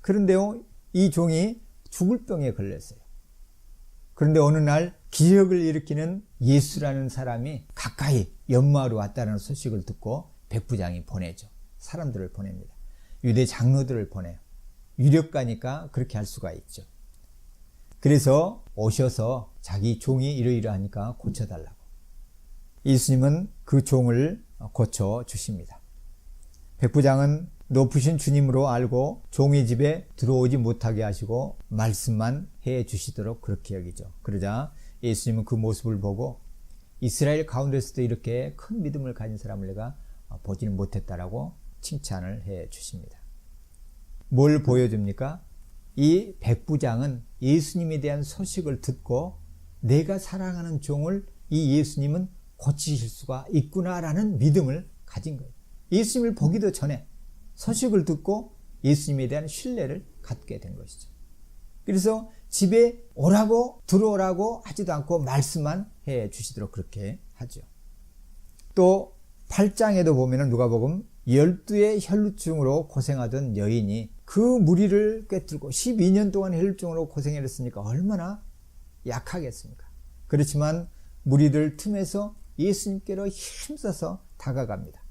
그런데요, 이 종이 죽을 병에 걸렸어요. 그런데 어느 날 기적을 일으키는 예수라는 사람이 가까이 연마하러 왔다는 소식을 듣고 백부장이 보내죠. 사람들을 보냅니다. 유대 장로들을 보내요. 유력가니까 그렇게 할 수가 있죠. 그래서 오셔서 자기 종이 이러이러하니까 고쳐달라고. 예수님은 그 종을 고쳐주십니다. 백부장은 높으신 주님으로 알고 종의 집에 들어오지 못하게 하시고 말씀만 해 주시도록 그렇게 여기죠. 그러자 예수님은 그 모습을 보고 이스라엘 가운데서도 이렇게 큰 믿음을 가진 사람을 내가 보지는 못했다라고 칭찬을 해 주십니다. 뭘 보여줍니까? 이 백부장은 예수님에 대한 소식을 듣고 내가 사랑하는 종을 이 예수님은 고치실 수가 있구나라는 믿음을 가진 거예요. 예수님을 보기도 전에 소식을 듣고 예수님에 대한 신뢰를 갖게 된 것이죠. 그래서 집에 오라고 들어오라고 하지도 않고 말씀만 해 주시도록 그렇게 하죠. 또 8장에도 보면 누가복음 12의 혈루증으로 고생하던 여인이 그 무리를 꿰뚫고 12년 동안 혈루증으로 고생했으니까 얼마나 약하겠습니까? 그렇지만 무리들 틈에서 예수님께로 힘써서 다가갑니다.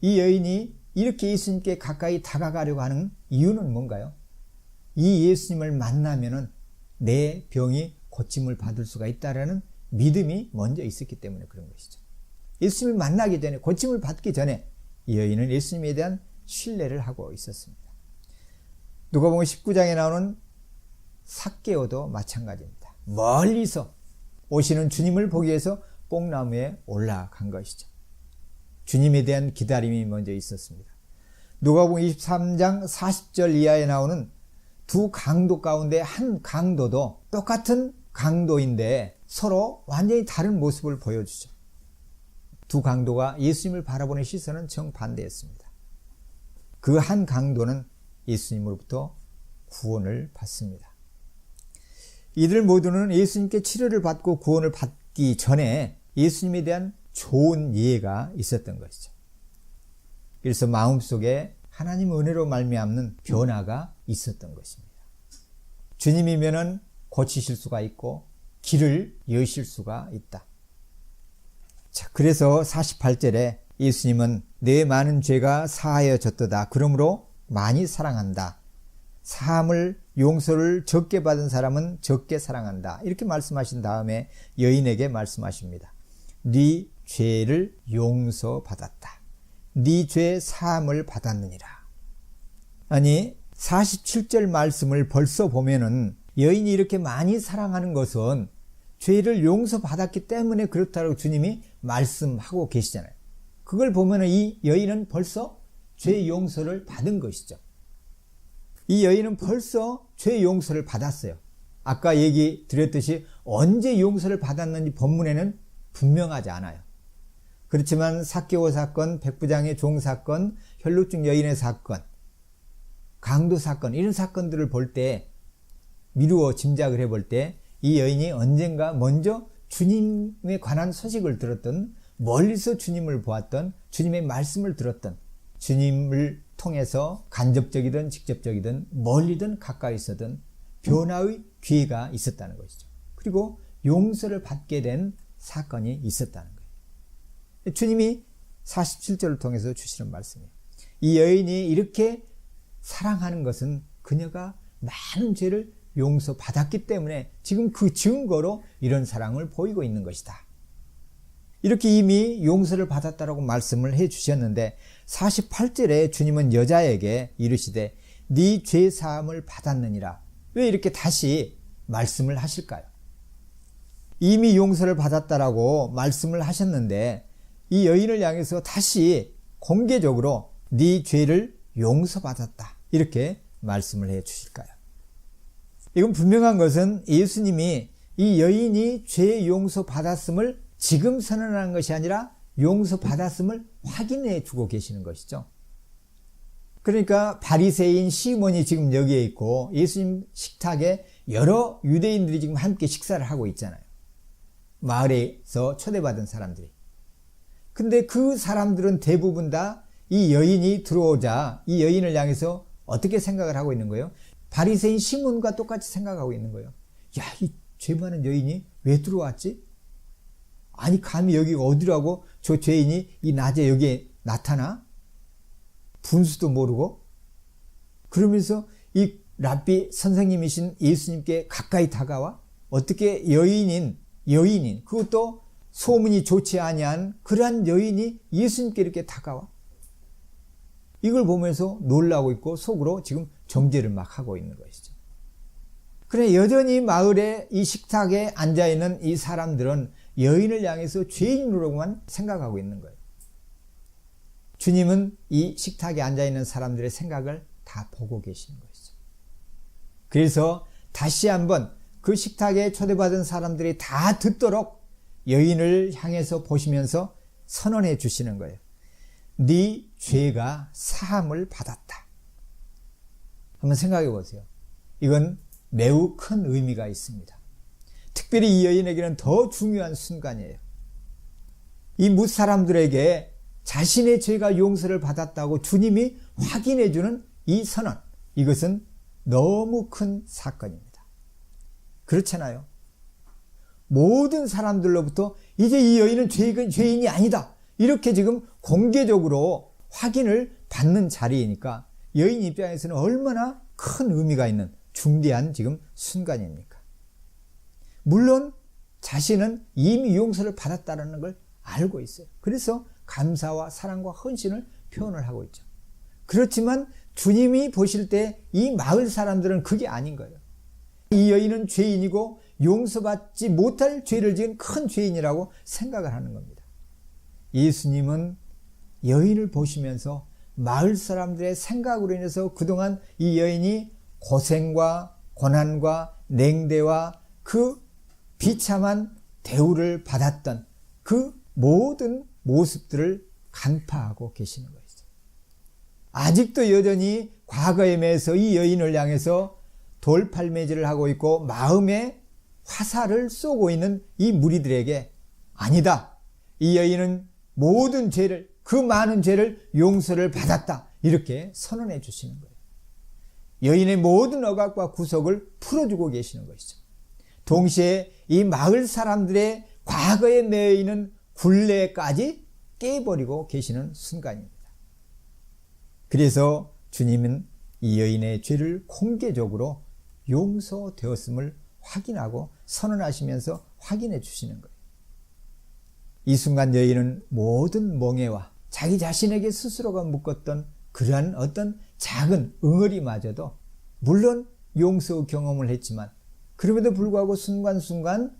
이 여인이 이렇게 예수님께 가까이 다가가려고 하는 이유는 뭔가요? 이 예수님을 만나면은 내 병이 고침을 받을 수가 있다라는 믿음이 먼저 있었기 때문에 그런 것이죠. 예수님을 만나기 전에, 고침을 받기 전에 이 여인은 예수님에 대한 신뢰를 하고 있었습니다. 누가복음 19장에 나오는 삭개오도 마찬가지입니다. 멀리서 오시는 주님을 보기 위해서 뽕나무에 올라간 것이죠. 주님에 대한 기다림이 먼저 있었습니다. 누가복음 23장 40절 이하에 나오는 두 강도 가운데 한 강도도 똑같은 강도인데 서로 완전히 다른 모습을 보여주죠. 두 강도가 예수님을 바라보는 시선은 정반대였습니다. 그 한 강도는 예수님으로부터 구원을 받습니다. 이들 모두는 예수님께 치료를 받고 구원을 받기 전에 예수님에 대한 좋은 이해가 있었던 것이죠. 그래서 마음속에 하나님의 은혜로 말미암는 변화가 있었던 것입니다. 주님이면은 고치실 수가 있고 길을 여실 수가 있다. 자, 그래서 48절에 예수님은 내 많은 죄가 사하여졌도다. 그러므로 많이 사랑한다. 사함을 용서를 적게 받은 사람은 적게 사랑한다. 이렇게 말씀하신 다음에 여인에게 말씀하십니다. 네 죄를 용서받았다. 네 죄 사함을 받았느니라. 아니 47절 말씀을 벌써 보면은 여인이 이렇게 많이 사랑하는 것은 죄를 용서받았기 때문에 그렇다고 주님이 말씀하고 계시잖아요. 그걸 보면은 이 여인은 벌써 죄 용서를 받은 것이죠. 이 여인은 벌써 죄 용서를 받았어요. 아까 얘기 드렸듯이 언제 용서를 받았는지 본문에는 분명하지 않아요. 그렇지만 삭개오 사건, 백부장의 종 사건, 혈루증 여인의 사건, 강도 사건, 이런 사건들을 볼 때 미루어 짐작을 해볼 때 이 여인이 언젠가 먼저 주님에 관한 소식을 들었던, 멀리서 주님을 보았던, 주님의 말씀을 들었던, 주님을 통해서 간접적이든 직접적이든 멀리든 가까이서든 변화의 기회가 있었다는 것이죠. 그리고 용서를 받게 된 사건이 있었다는 거예요. 주님이 47절을 통해서 주시는 말씀이에요. 이 여인이 이렇게 사랑하는 것은 그녀가 많은 죄를 용서받았기 때문에 지금 그 증거로 이런 사랑을 보이고 있는 것이다. 이렇게 이미 용서를 받았다라고 말씀을 해 주셨는데 48절에 주님은 여자에게 이르시되 네 죄 사함을 받았느니라. 왜 이렇게 다시 말씀을 하실까요? 이미 용서를 받았다라고 말씀을 하셨는데 이 여인을 향해서 다시 공개적으로 네 죄를 용서받았다. 이렇게 말씀을 해 주실까요? 이건 분명한 것은 예수님이 이 여인이 죄 용서받았음을 지금 선언하는 것이 아니라 용서받았음을 확인해 주고 계시는 것이죠. 그러니까 바리새인 시몬이 지금 여기에 있고 예수님 식탁에 여러 유대인들이 지금 함께 식사를 하고 있잖아요. 마을에서 초대받은 사람들이. 근데 그 사람들은 대부분 다 이 여인이 들어오자 이 여인을 향해서 어떻게 생각을 하고 있는 거예요? 바리새인 시몬과 똑같이 생각하고 있는 거예요. 야, 이 죄 많은 여인이 왜 들어왔지? 아니 감히 여기가 어디라고 저 죄인이 이 낮에 여기에 나타나? 분수도 모르고? 그러면서 이 랍비 선생님이신 예수님께 가까이 다가와? 어떻게 여인인 그것도 소문이 좋지 아니한 그러한 여인이 예수님께 이렇게 다가와? 이걸 보면서 놀라고 있고 속으로 지금 정죄를 막 하고 있는 것이죠. 그래 여전히 마을에 이 식탁에 앉아있는 이 사람들은 여인을 향해서 죄인으로만 생각하고 있는 거예요. 주님은 이 식탁에 앉아있는 사람들의 생각을 다 보고 계시는 것이죠. 그래서 다시 한번 그 식탁에 초대받은 사람들이 다 듣도록 여인을 향해서 보시면서 선언해 주시는 거예요. 네 죄가 사함을 받았다. 한번 생각해 보세요. 이건 매우 큰 의미가 있습니다. 특별히 이 여인에게는 더 중요한 순간이에요. 이 무사람들에게 자신의 죄가 용서를 받았다고 주님이 확인해 주는 이 선언, 이것은 너무 큰 사건입니다. 그렇잖아요. 모든 사람들로부터 이제 이 여인은 죄인이 아니다, 이렇게 지금 공개적으로 확인을 받는 자리이니까 여인 입장에서는 얼마나 큰 의미가 있는 중대한 지금 순간입니까? 물론 자신은 이미 용서를 받았다는 걸 알고 있어요. 그래서 감사와 사랑과 헌신을 표현을 하고 있죠. 그렇지만 주님이 보실 때 이 마을 사람들은 그게 아닌 거예요. 이 여인은 죄인이고 용서받지 못할 죄를 지은 큰 죄인이라고 생각을 하는 겁니다. 예수님은 여인을 보시면서 마을 사람들의 생각으로 인해서 그동안 이 여인이 고생과 고난과 냉대와 그 비참한 대우를 받았던 그 모든 모습들을 간파하고 계시는 것이죠. 아직도 여전히 과거에 매여서 이 여인을 향해서 돌팔매질을 하고 있고 마음에 화살을 쏘고 있는 이 무리들에게 아니다, 이 여인은 모든 죄를, 그 많은 죄를 용서를 받았다, 이렇게 선언해 주시는 거예요. 여인의 모든 억압과 구속을 풀어주고 계시는 것이죠. 동시에 이 마을 사람들의 과거에 매여 있는 굴레까지 깨버리고 계시는 순간입니다. 그래서 주님은 이 여인의 죄를 공개적으로 용서되었음을 확인하고 선언하시면서 확인해 주시는 거예요. 이 순간 여인은 모든 멍에와 자기 자신에게 스스로가 묶었던 그러한 어떤 작은 응어리마저도 물론 용서 경험을 했지만 그럼에도 불구하고 순간순간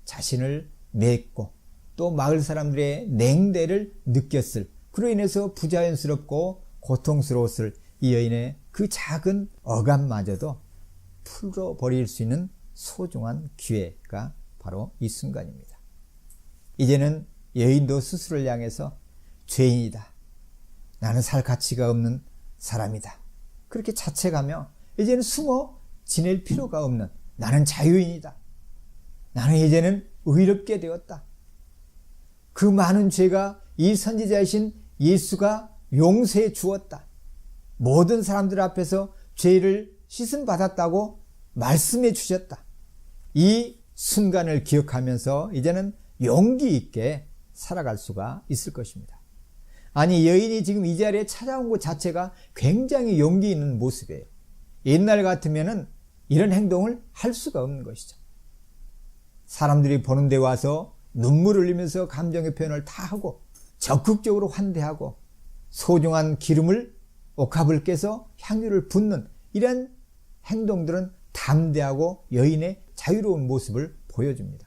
자신을 맺고 또 마을 사람들의 냉대를 느꼈을, 그로 인해서 부자연스럽고 고통스러웠을 이 여인의 그 작은 억압마저도 풀어버릴 수 있는 소중한 기회가 바로 이 순간입니다. 이제는 여인도 스스로를 향해서 죄인이다, 나는 살 가치가 없는 사람이다, 그렇게 자책하며 이제는 숨어 지낼 필요가 없는 나는 자유인이다, 나는 이제는 의롭게 되었다, 그 많은 죄가 이 선지자이신 예수가 용서해 주었다, 모든 사람들 앞에서 죄를 씻음 받았다고 말씀해 주셨다, 이 순간을 기억하면서 이제는 용기 있게 살아갈 수가 있을 것입니다. 아니, 여인이 지금 이 자리에 찾아온 것 자체가 굉장히 용기 있는 모습이에요. 옛날 같으면은 이런 행동을 할 수가 없는 것이죠. 사람들이 보는 데 와서 눈물을 흘리면서 감정의 표현을 다 하고 적극적으로 환대하고 소중한 기름을 옥합을 깨서 향유를 붓는 이런 행동들은 담대하고 여인의 자유로운 모습을 보여줍니다.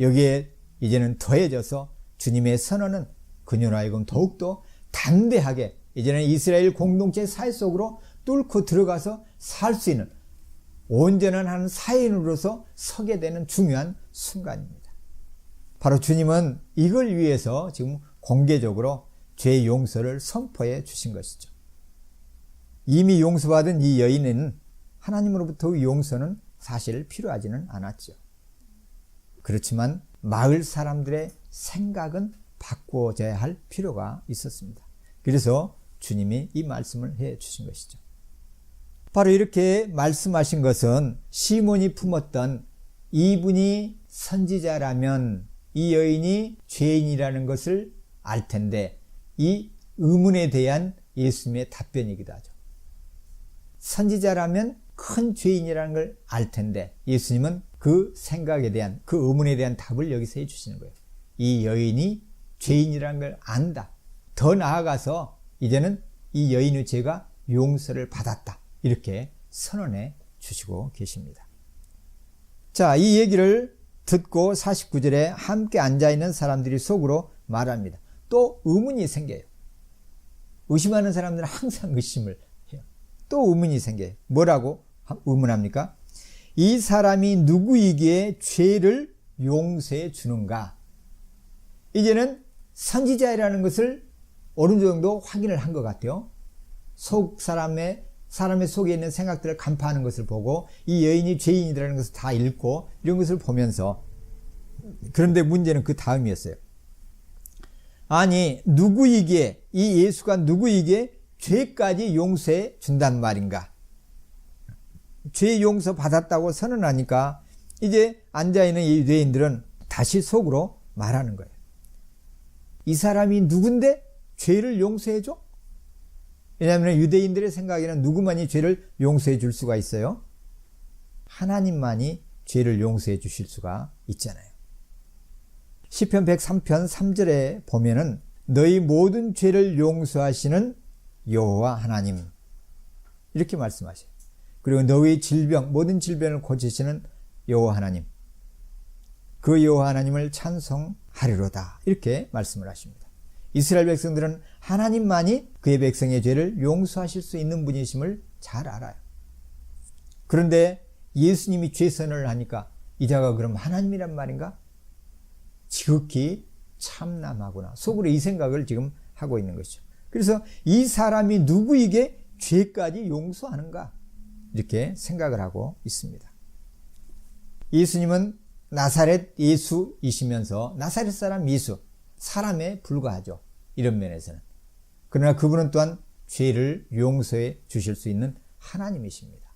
여기에 이제는 더해져서 주님의 선언은 그녀로 하여금 더욱더 담대하게 이제는 이스라엘 공동체 사회 속으로 뚫고 들어가서 살 수 있는 온전한 한 사인으로서 서게 되는 중요한 순간입니다. 바로 주님은 이걸 위해서 지금 공개적으로 죄 용서를 선포해 주신 것이죠. 이미 용서받은 이 여인은 하나님으로부터 용서는 사실 필요하지는 않았죠. 그렇지만 마을 사람들의 생각은 바꾸어져야 할 필요가 있었습니다. 그래서 주님이 이 말씀을 해 주신 것이죠. 바로 이렇게 말씀하신 것은 시몬이 품었던 이분이 선지자라면 이 여인이 죄인이라는 것을 알 텐데 이 의문에 대한 예수님의 답변이기도 하죠. 선지자라면 큰 죄인이라는 걸 알 텐데 예수님은 그 생각에 대한, 그 의문에 대한 답을 여기서 해주시는 거예요. 이 여인이 죄인이라는 걸 안다. 더 나아가서 이제는 이 여인의 죄가 용서를 받았다, 이렇게 선언해 주시고 계십니다. 자, 이 얘기를 듣고 49절에 함께 앉아있는 사람들이 속으로 말합니다. 또 의문이 생겨요. 의심하는 사람들은 항상 의심을 해요. 또 의문이 생겨요. 뭐라고 의문합니까? 이 사람이 누구이기에 죄를 용서해 주는가? 이제는 선지자라는 것을 어느 정도 확인을 한 것 같아요. 사람의 속에 있는 생각들을 간파하는 것을 보고 이 여인이 죄인이라는 것을 다 읽고 이런 것을 보면서, 그런데 문제는 그 다음이었어요. 아니 누구이기에, 이 예수가 누구이기에 죄까지 용서해 준단 말인가? 죄 용서 받았다고 선언하니까 이제 앉아있는 이 유대인들은 다시 속으로 말하는 거예요. 이 사람이 누군데 죄를 용서해 줘? 왜냐하면 유대인들의 생각에는 누구만이 죄를 용서해 줄 수가 있어요? 하나님만이 죄를 용서해 주실 수가 있잖아요. 시편 103편 3절에 보면은 너희 모든 죄를 용서하시는 여호와 하나님, 이렇게 말씀하셔요. 그리고 너희 질병, 모든 질병을 고치시는 여호와 하나님, 그 여호와 하나님을 찬송하리로다, 이렇게 말씀을 하십니다. 이스라엘 백성들은 하나님만이 그의 백성의 죄를 용서하실 수 있는 분이심을 잘 알아요. 그런데 예수님이 죄 선언을 하니까 이자가 그럼 하나님이란 말인가? 지극히 참남하구나, 속으로 이 생각을 지금 하고 있는 것이죠. 그래서 이 사람이 누구에게 죄까지 용서하는가, 이렇게 생각을 하고 있습니다. 예수님은 나사렛 예수이시면서 나사렛 사람 예수, 사람에 불과하죠, 이런 면에서는. 그러나 그분은 또한 죄를 용서해 주실 수 있는 하나님이십니다.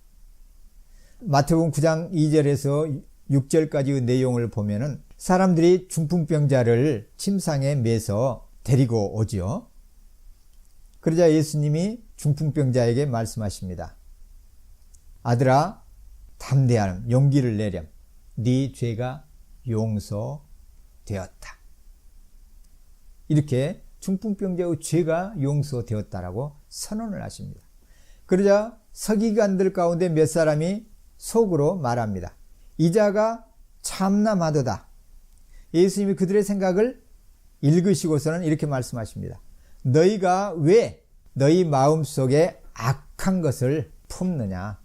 마태복음 9장 2절에서 6절까지의 내용을 보면은 사람들이 중풍병자를 침상에 매서 데리고 오지요. 그러자 예수님이 중풍병자에게 말씀하십니다. 아들아, 담대함, 용기를 내렴. 네 죄가 용서되었다. 이렇게 중풍병자의 죄가 용서되었다라고 선언을 하십니다. 그러자 서기관들 가운데 몇 사람이 속으로 말합니다. 이자가 참남하도다. 예수님이 그들의 생각을 읽으시고서는 이렇게 말씀하십니다. 너희가 왜 너희 마음속에 악한 것을 품느냐?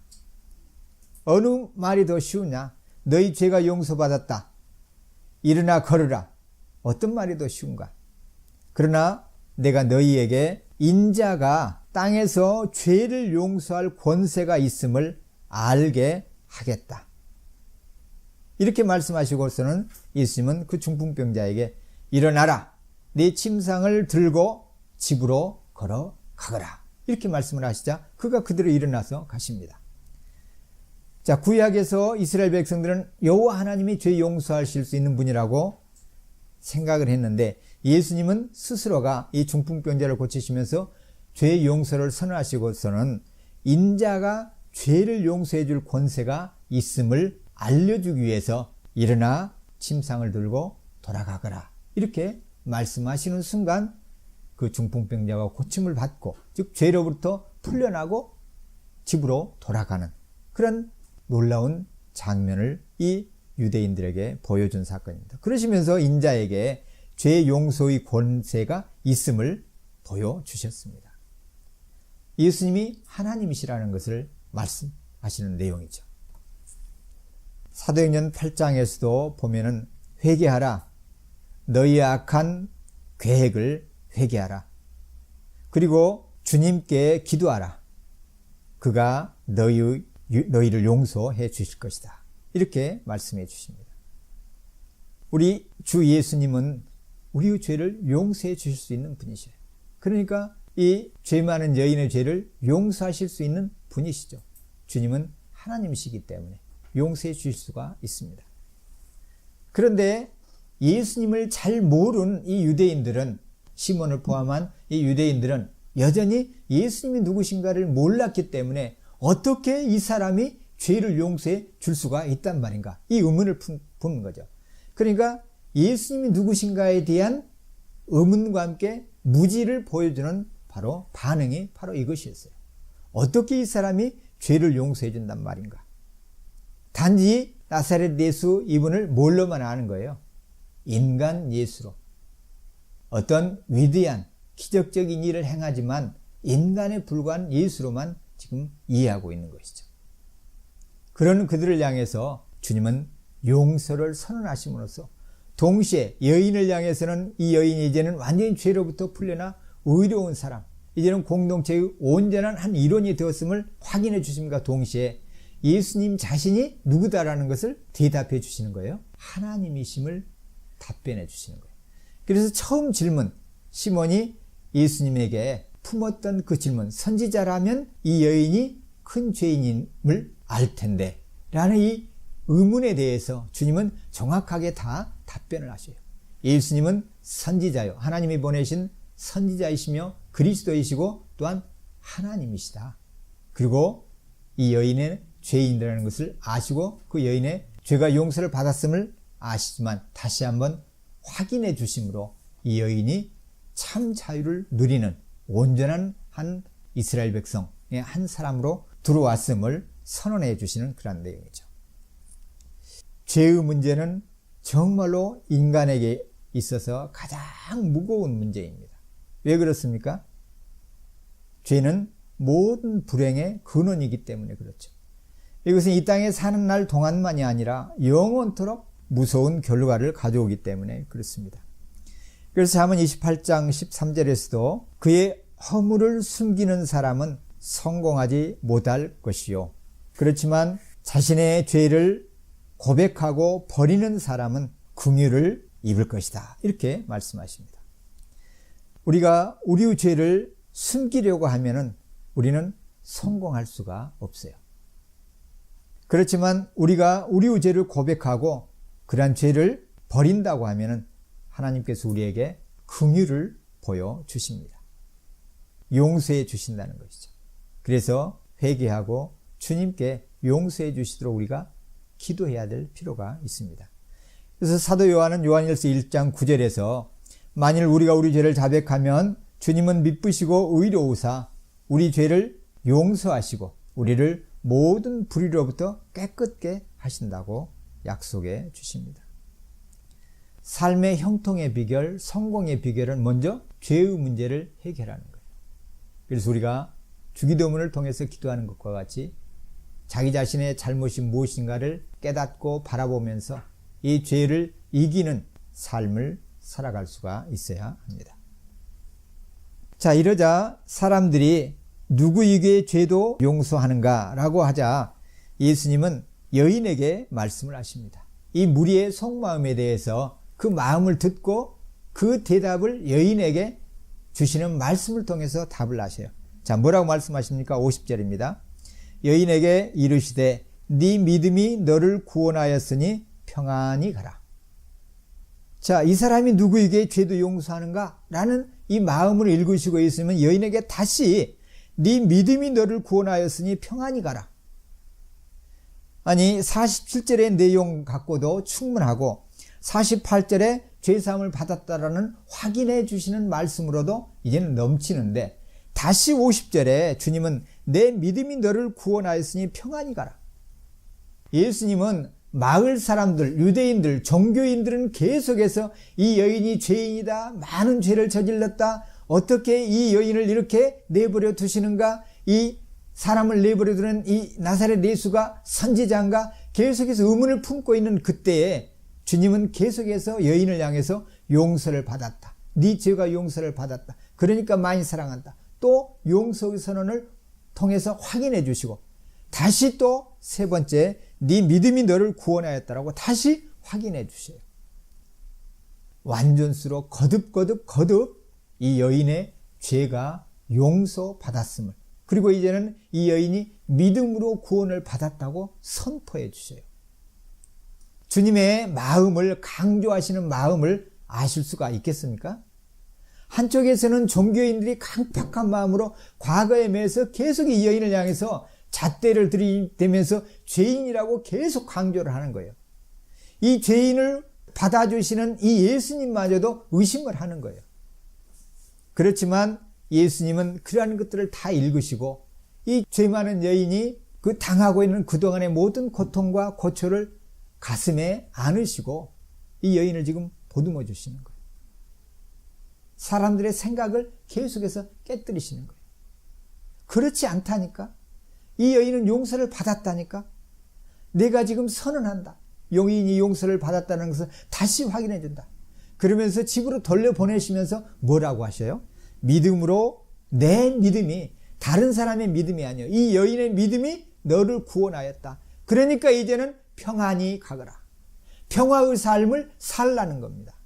어느 말이 더 쉬우냐? 너희 죄가 용서받았다. 일어나 걸으라. 어떤 말이 더 쉬운가? 그러나 내가 너희에게 인자가 땅에서 죄를 용서할 권세가 있음을 알게 하겠다. 이렇게 말씀하시고서는 예수님은 그 중풍병자에게 일어나라. 네 침상을 들고 집으로 걸어가거라. 이렇게 말씀을 하시자 그가 그대로 일어나서 가십니다. 자, 구약에서 이스라엘 백성들은 여호와 하나님이 죄 용서하실 수 있는 분이라고 생각을 했는데 예수님은 스스로가 이 중풍병자를 고치시면서 죄 용서를 선언하시고서는 인자가 죄를 용서해 줄 권세가 있음을 알려주기 위해서 일어나 침상을 들고 돌아가거라. 이렇게 말씀하시는 순간 그 중풍병자가 고침을 받고, 즉 죄로부터 풀려나고 집으로 돌아가는 그런 놀라운 장면을 이 유대인들에게 보여준 사건입니다. 그러시면서 인자에게 죄 용서의 권세가 있음을 보여주셨습니다. 예수님이 하나님이시라는 것을 말씀하시는 내용이죠. 사도행전 8장에서도 보면은 회개하라. 너희의 악한 계획을 회개하라. 그리고 주님께 기도하라. 그가 너희를 용서해 주실 것이다. 이렇게 말씀해 주십니다. 우리 주 예수님은 우리의 죄를 용서해 주실 수 있는 분이셔요. 그러니까 이 죄 많은 여인의 죄를 용서하실 수 있는 분이시죠. 주님은 하나님이시기 때문에 용서해 주실 수가 있습니다. 그런데 예수님을 잘 모르는 이 유대인들은, 시몬을 포함한 이 유대인들은 여전히 예수님이 누구신가를 몰랐기 때문에 어떻게 이 사람이 죄를 용서해 줄 수가 있단 말인가, 이 의문을 품는 거죠. 그러니까 예수님이 누구신가에 대한 의문과 함께 무지를 보여주는 반응이 바로 이것이었어요. 어떻게 이 사람이 죄를 용서해 준단 말인가? 단지 나사렛 예수 이분을 뭘로만 아는 거예요? 인간 예수로. 어떤 위대한 기적적인 일을 행하지만 인간에 불과한 예수로만 지금 이해하고 있는 것이죠. 그런 그들을 향해서 주님은 용서를 선언하심으로써 동시에 여인을 향해서는 이 여인이 이제는 완전히 죄로부터 풀려나 의로운 사람, 이제는 공동체의 온전한 한 일원이 되었음을 확인해 주심과 동시에 예수님 자신이 누구다라는 것을 대답해 주시는 거예요. 하나님이심을 답변해 주시는 거예요. 그래서 처음 질문, 시몬이 예수님에게 품었던 그 질문, 선지자라면 이 여인이 큰 죄인임을 알 텐데 라는 이 의문에 대해서 주님은 정확하게 다 답변을 하셔요. 예수님은 선지자요, 하나님이 보내신 선지자이시며 그리스도이시고 또한 하나님이시다. 그리고 이 여인의 죄인이라는 것을 아시고 그 여인의 죄가 용서를 받았음을 아시지만 다시 한번 확인해 주심으로 이 여인이 참 자유를 누리는 온전한 한 이스라엘 백성의 한 사람으로 들어왔음을 선언해 주시는 그런 내용이죠. 죄의 문제는 정말로 인간에게 있어서 가장 무거운 문제입니다. 왜 그렇습니까? 죄는 모든 불행의 근원이기 때문에 그렇죠. 이것은 이 땅에 사는 날 동안만이 아니라 영원토록 무서운 결과를 가져오기 때문에 그렇습니다. 그래서 잠언 28장 13절에서도 그의 허물을 숨기는 사람은 성공하지 못할 것이요, 그렇지만 자신의 죄를 고백하고 버리는 사람은 긍휼을 입을 것이다, 이렇게 말씀하십니다. 우리가 우리의 죄를 숨기려고 하면은 우리는 성공할 수가 없어요. 그렇지만 우리가 우리의 죄를 고백하고 그러한 죄를 버린다고 하면은 하나님께서 우리에게 긍휼을 보여주십니다. 용서해 주신다는 것이죠. 그래서 회개하고 주님께 용서해 주시도록 우리가 기도해야 될 필요가 있습니다. 그래서 사도 요한은 요한일서 1장 9절에서 만일 우리가 우리 죄를 자백하면 주님은 미쁘시고 의로우사 우리 죄를 용서하시고 우리를 모든 불의로부터 깨끗게 하신다고 약속해 주십니다. 삶의 형통의 비결, 성공의 비결은 먼저 죄의 문제를 해결하는 거예요. 그래서 우리가 주기도문을 통해서 기도하는 것과 같이 자기 자신의 잘못이 무엇인가를 깨닫고 바라보면서 이 죄를 이기는 삶을 살아갈 수가 있어야 합니다. 자, 이러자 사람들이 누구에게 죄도 용서하는가 라고 하자 예수님은 여인에게 말씀을 하십니다. 이 무리의 속마음에 대해서 그 마음을 듣고 그 대답을 여인에게 주시는 말씀을 통해서 답을 하셔요. 자, 뭐라고 말씀하십니까? 50절입니다. 여인에게 이르시되 네 믿음이 너를 구원하였으니 평안히 가라. 자, 이 사람이 누구에게 죄도 용서하는가? 라는 이 마음을 읽으시고 있으면 여인에게 다시 네 믿음이 너를 구원하였으니 평안히 가라. 아니 47절의 내용 갖고도 충분하고 48절에 죄사함을 받았다라는 확인해 주시는 말씀으로도 이제는 넘치는데 다시 50절에 주님은 내 믿음이 너를 구원하였으니 평안히 가라. 예수님은 마을 사람들, 유대인들, 종교인들은 계속해서 이 여인이 죄인이다, 많은 죄를 저질렀다, 어떻게 이 여인을 이렇게 내버려 두시는가, 이 사람을 내버려 두는 이 나사렛 예수가 선지자인가, 계속해서 의문을 품고 있는 그때에 주님은 계속해서 여인을 향해서 용서를 받았다, 네 죄가 용서를 받았다, 그러니까 많이 사랑한다, 또 용서의 선언을 통해서 확인해 주시고 다시 또 세 번째 네 믿음이 너를 구원하였다라고 다시 확인해 주셔요. 완전수로 거듭 이 여인의 죄가 용서받았음을, 그리고 이제는 이 여인이 믿음으로 구원을 받았다고 선포해 주셔요. 주님의 마음을 강조하시는 마음을 아실 수가 있겠습니까? 한쪽에서는 종교인들이 강팍한 마음으로 과거에 매여서 계속 이 여인을 향해서 잣대를 들이대면서 죄인이라고 계속 강조를 하는 거예요. 이 죄인을 받아주시는 이 예수님마저도 의심을 하는 거예요. 그렇지만 예수님은 그러한 것들을 다 읽으시고 이 죄 많은 여인이 그 당하고 있는 그동안의 모든 고통과 고초를 가슴에 안으시고 이 여인을 지금 보듬어 주시는 거예요. 사람들의 생각을 계속해서 깨뜨리시는 거예요. 그렇지 않다니까? 이 여인은 용서를 받았다니까? 내가 지금 선언한다. 여인이 용서를 받았다는 것을 다시 확인해 준다. 그러면서 집으로 돌려보내시면서 뭐라고 하셔요? 믿음으로 내 믿음이 다른 사람의 믿음이 아니에요. 이 여인의 믿음이 너를 구원하였다. 그러니까 이제는 평안히 가거라. 평화의 삶을 살라는 겁니다.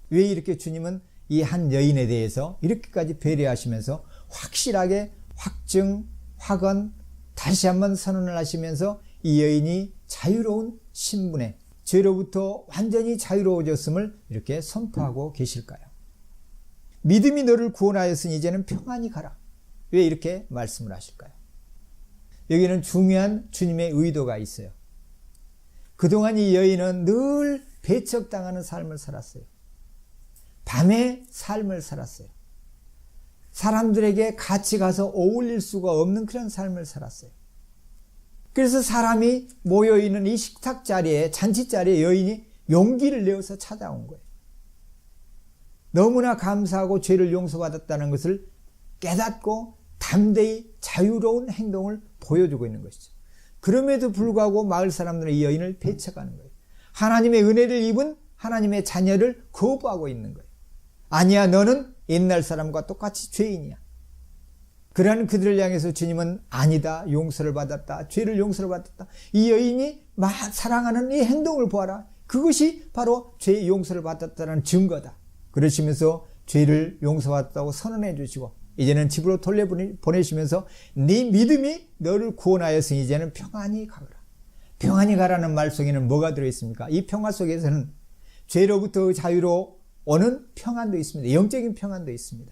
왜 이렇게 주님은 이 한 여인에 대해서 이렇게까지 배려하시면서 확실하게 확증, 확언, 다시 한번 선언을 하시면서 이 여인이 자유로운 신분에 죄로부터 완전히 자유로워졌음을 이렇게 선포하고 계실까요? 믿음이 너를 구원하였으니 이제는 평안히 가라. 왜 이렇게 말씀을 하실까요? 여기는 중요한 주님의 의도가 있어요. 그동안 이 여인은 늘 배척당하는 삶을 살았어요. 밤의 삶을 살았어요. 사람들에게 같이 가서 어울릴 수가 없는 그런 삶을 살았어요. 그래서 사람이 모여있는 이 식탁 자리에, 잔치 자리에 여인이 용기를 내어서 찾아온 거예요. 너무나 감사하고 죄를 용서받았다는 것을 깨닫고 담대히 자유로운 행동을 보여주고 있는 것이죠. 그럼에도 불구하고 마을 사람들은 이 여인을 배척하는 거예요. 하나님의 은혜를 입은 하나님의 자녀를 거부하고 있는 거예요. 아니야, 너는 옛날 사람과 똑같이 죄인이야. 그러한 그들을 향해서 주님은 아니다, 용서를 받았다, 죄를 용서를 받았다. 이 여인이 사랑하는 이 행동을 보아라. 그것이 바로 죄의 용서를 받았다는 증거다. 그러시면서 죄를 용서받았다고 선언해 주시고 이제는 집으로 돌려보내시면서 네 믿음이 너를 구원하였으니 이제는 평안히 가거라. 평안히 가라는 말 속에는 뭐가 들어있습니까? 이 평화 속에서는 죄로부터 자유로 오는 평안도 있습니다. 영적인 평안도 있습니다.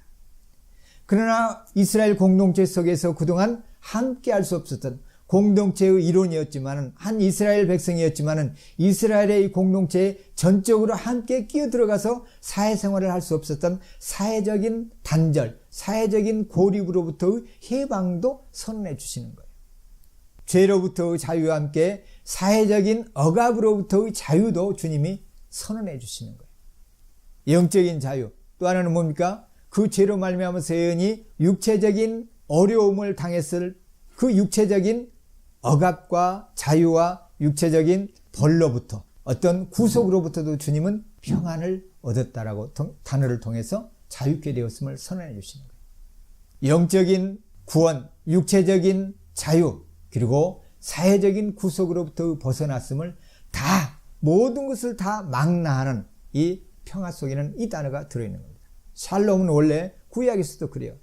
그러나 이스라엘 공동체 속에서 그동안 함께 할 수 없었던 공동체의 일원이었지만은 한 이스라엘 백성이었지만은 이스라엘의 이 공동체에 전적으로 함께 끼어들어가서 사회생활을 할 수 없었던 사회적인 단절, 사회적인 고립으로부터의 해방도 선언해 주시는 거예요. 죄로부터의 자유와 함께 사회적인 억압으로부터의 자유도 주님이 선언해 주시는 거예요. 영적인 자유. 또 하나는 뭡니까? 그 죄로 말미암아서 여인이 육체적인 어려움을 당했을 그 육체적인 억압과 자유와 육체적인 벌로부터 어떤 구속으로부터도 주님은 평안을 얻었다라고 단어를 통해서 자유케 되었음을 선언해 주시는 거예요. 영적인 구원, 육체적인 자유, 그리고 사회적인 구속으로부터 벗어났음을 다 모든 것을 다 망라하는 이 평화 속에는 이 단어가 들어있는 겁니다. 샬롬은 원래 구약에서도 그래요.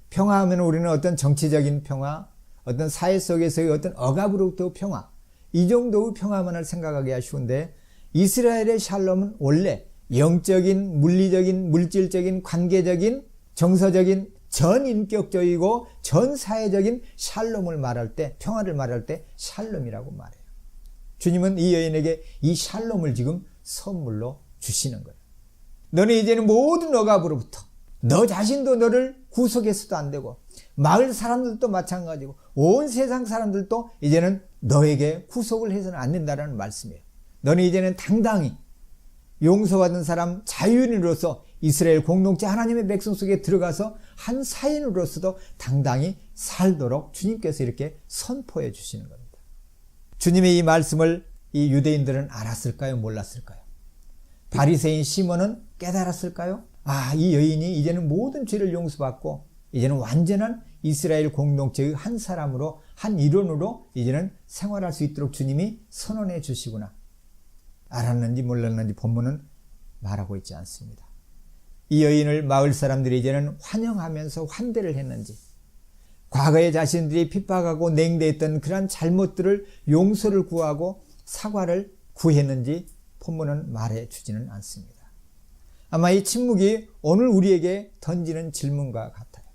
평화하면 우리는 어떤 정치적인 평화, 어떤 사회 속에서의 어떤 억압으로부터 평화, 이 정도의 평화만을 생각하기 아쉬운데 이스라엘의 샬롬은 원래 영적인, 물리적인, 물질적인, 관계적인, 정서적인, 전인격적이고 전사회적인 샬롬을 말할 때, 평화를 말할 때 샬롬이라고 말해요. 주님은 이 여인에게 이 샬롬을 지금 선물로 주시는 거예요. 너는 이제는 모든 억압으로부터 너 자신도 너를 구속해서도 안 되고 마을 사람들도 마찬가지고 온 세상 사람들도 이제는 너에게 구속을 해서는 안 된다는 말씀이에요. 너는 이제는 당당히 용서받은 사람 자유인으로서 이스라엘 공동체 하나님의 백성 속에 들어가서 한 사인으로서도 당당히 살도록 주님께서 이렇게 선포해 주시는 겁니다. 주님의 이 말씀을 이 유대인들은 알았을까요? 몰랐을까요? 바리새인 시몬은 깨달았을까요? 아, 이 여인이 이제는 모든 죄를 용서받고 이제는 완전한 이스라엘 공동체의 한 사람으로, 한 일원으로 이제는 생활할 수 있도록 주님이 선언해 주시구나. 알았는지 몰랐는지 본문은 말하고 있지 않습니다. 이 여인을 마을 사람들이 이제는 환영하면서 환대를 했는지, 과거에 자신들이 핍박하고 냉대했던 그러한 잘못들을 용서를 구하고 사과를 구했는지 본문은 말해 주지는 않습니다. 아마 이 침묵이 오늘 우리에게 던지는 질문과 같아요.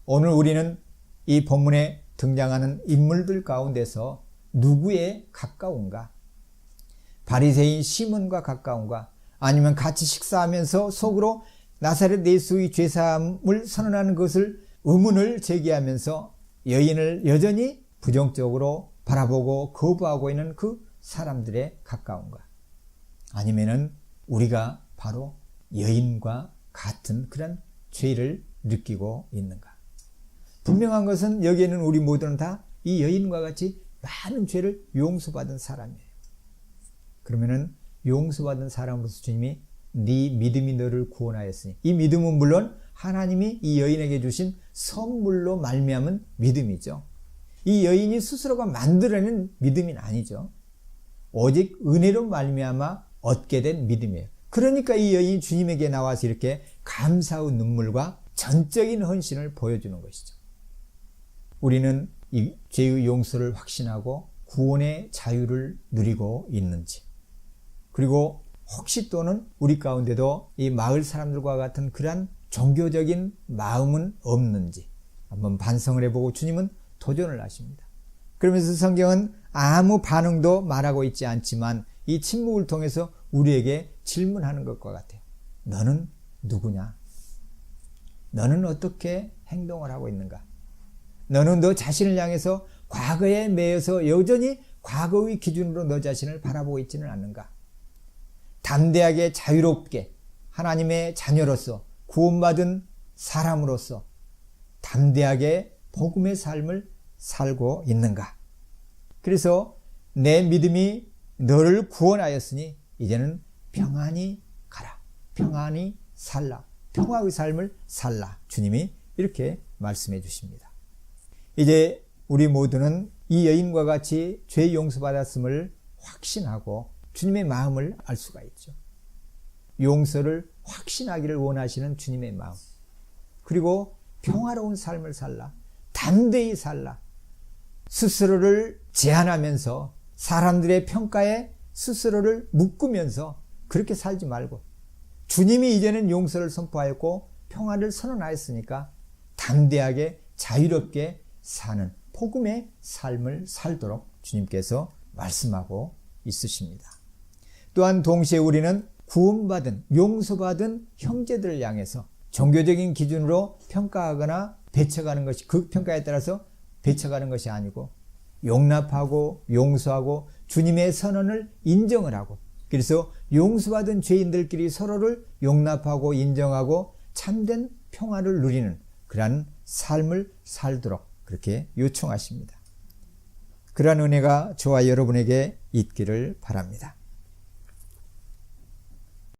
오늘 우리는 이 본문에 등장하는 인물들 가운데서 누구에 가까운가? 바리새인 시몬과 가까운가? 아니면 같이 식사하면서 속으로 나사렛 예수의 죄사함을 선언하는 것을 의문을 제기하면서 여인을 여전히 부정적으로 바라보고 거부하고 있는 그 사람들에 가까운가? 아니면은 우리가 바로 여인과 같은 그런 죄를 느끼고 있는가? 분명한 것은 여기에는 우리 모두는 다 이 여인과 같이 많은 죄를 용서받은 사람이에요. 그러면은 용서받은 사람으로서 주님이 네 믿음이 너를 구원하였으니, 이 믿음은 물론 하나님이 이 여인에게 주신 선물로 말미암은 믿음이죠. 이 여인이 스스로가 만들어낸 믿음이 아니죠. 오직 은혜로 말미암아 얻게 된 믿음이에요. 그러니까 이 여인이 주님에게 나와서 이렇게 감사의 눈물과 전적인 헌신을 보여주는 것이죠. 우리는 이 죄의 용서를 확신하고 구원의 자유를 누리고 있는지, 그리고 혹시 또는 우리 가운데도 이 마을 사람들과 같은 그러한 종교적인 마음은 없는지 한번 반성을 해보고 주님은 도전을 하십니다. 그러면서 성경은 아무 반응도 말하고 있지 않지만 이 침묵을 통해서 우리에게 질문하는 것과 같아요. 너는 누구냐? 너는 어떻게 행동을 하고 있는가? 너는 너 자신을 향해서 과거에 매여서 여전히 과거의 기준으로 너 자신을 바라보고 있지는 않는가? 담대하게 자유롭게 하나님의 자녀로서 구원받은 사람으로서 담대하게 복음의 삶을 살고 있는가? 그래서 내 믿음이 너를 구원하였으니 이제는 평안히 가라, 평안히 살라, 평화의 삶을 살라. 주님이 이렇게 말씀해 주십니다. 이제 우리 모두는 이 여인과 같이 죄 용서받았음을 확신하고 주님의 마음을 알 수가 있죠. 용서를 확신하기를 원하시는 주님의 마음, 그리고 평화로운 삶을 살라, 담대히 살라, 스스로를 제한하면서 사람들의 평가에 스스로를 묶으면서 그렇게 살지 말고 주님이 이제는 용서를 선포하였고 평화를 선언하였으니까 담대하게 자유롭게 사는 복음의 삶을 살도록 주님께서 말씀하고 있으십니다. 또한 동시에 우리는 구원받은, 용서받은 형제들을 향해서 종교적인 기준으로 평가하거나 배척하는 것이, 그 평가에 따라서 배척하는 것이 아니고 용납하고 용서하고 주님의 선언을 인정을 하고, 그래서 용서받은 죄인들끼리 서로를 용납하고 인정하고 참된 평화를 누리는 그러한 삶을 살도록 그렇게 요청하십니다. 그러한 은혜가 저와 여러분에게 있기를 바랍니다.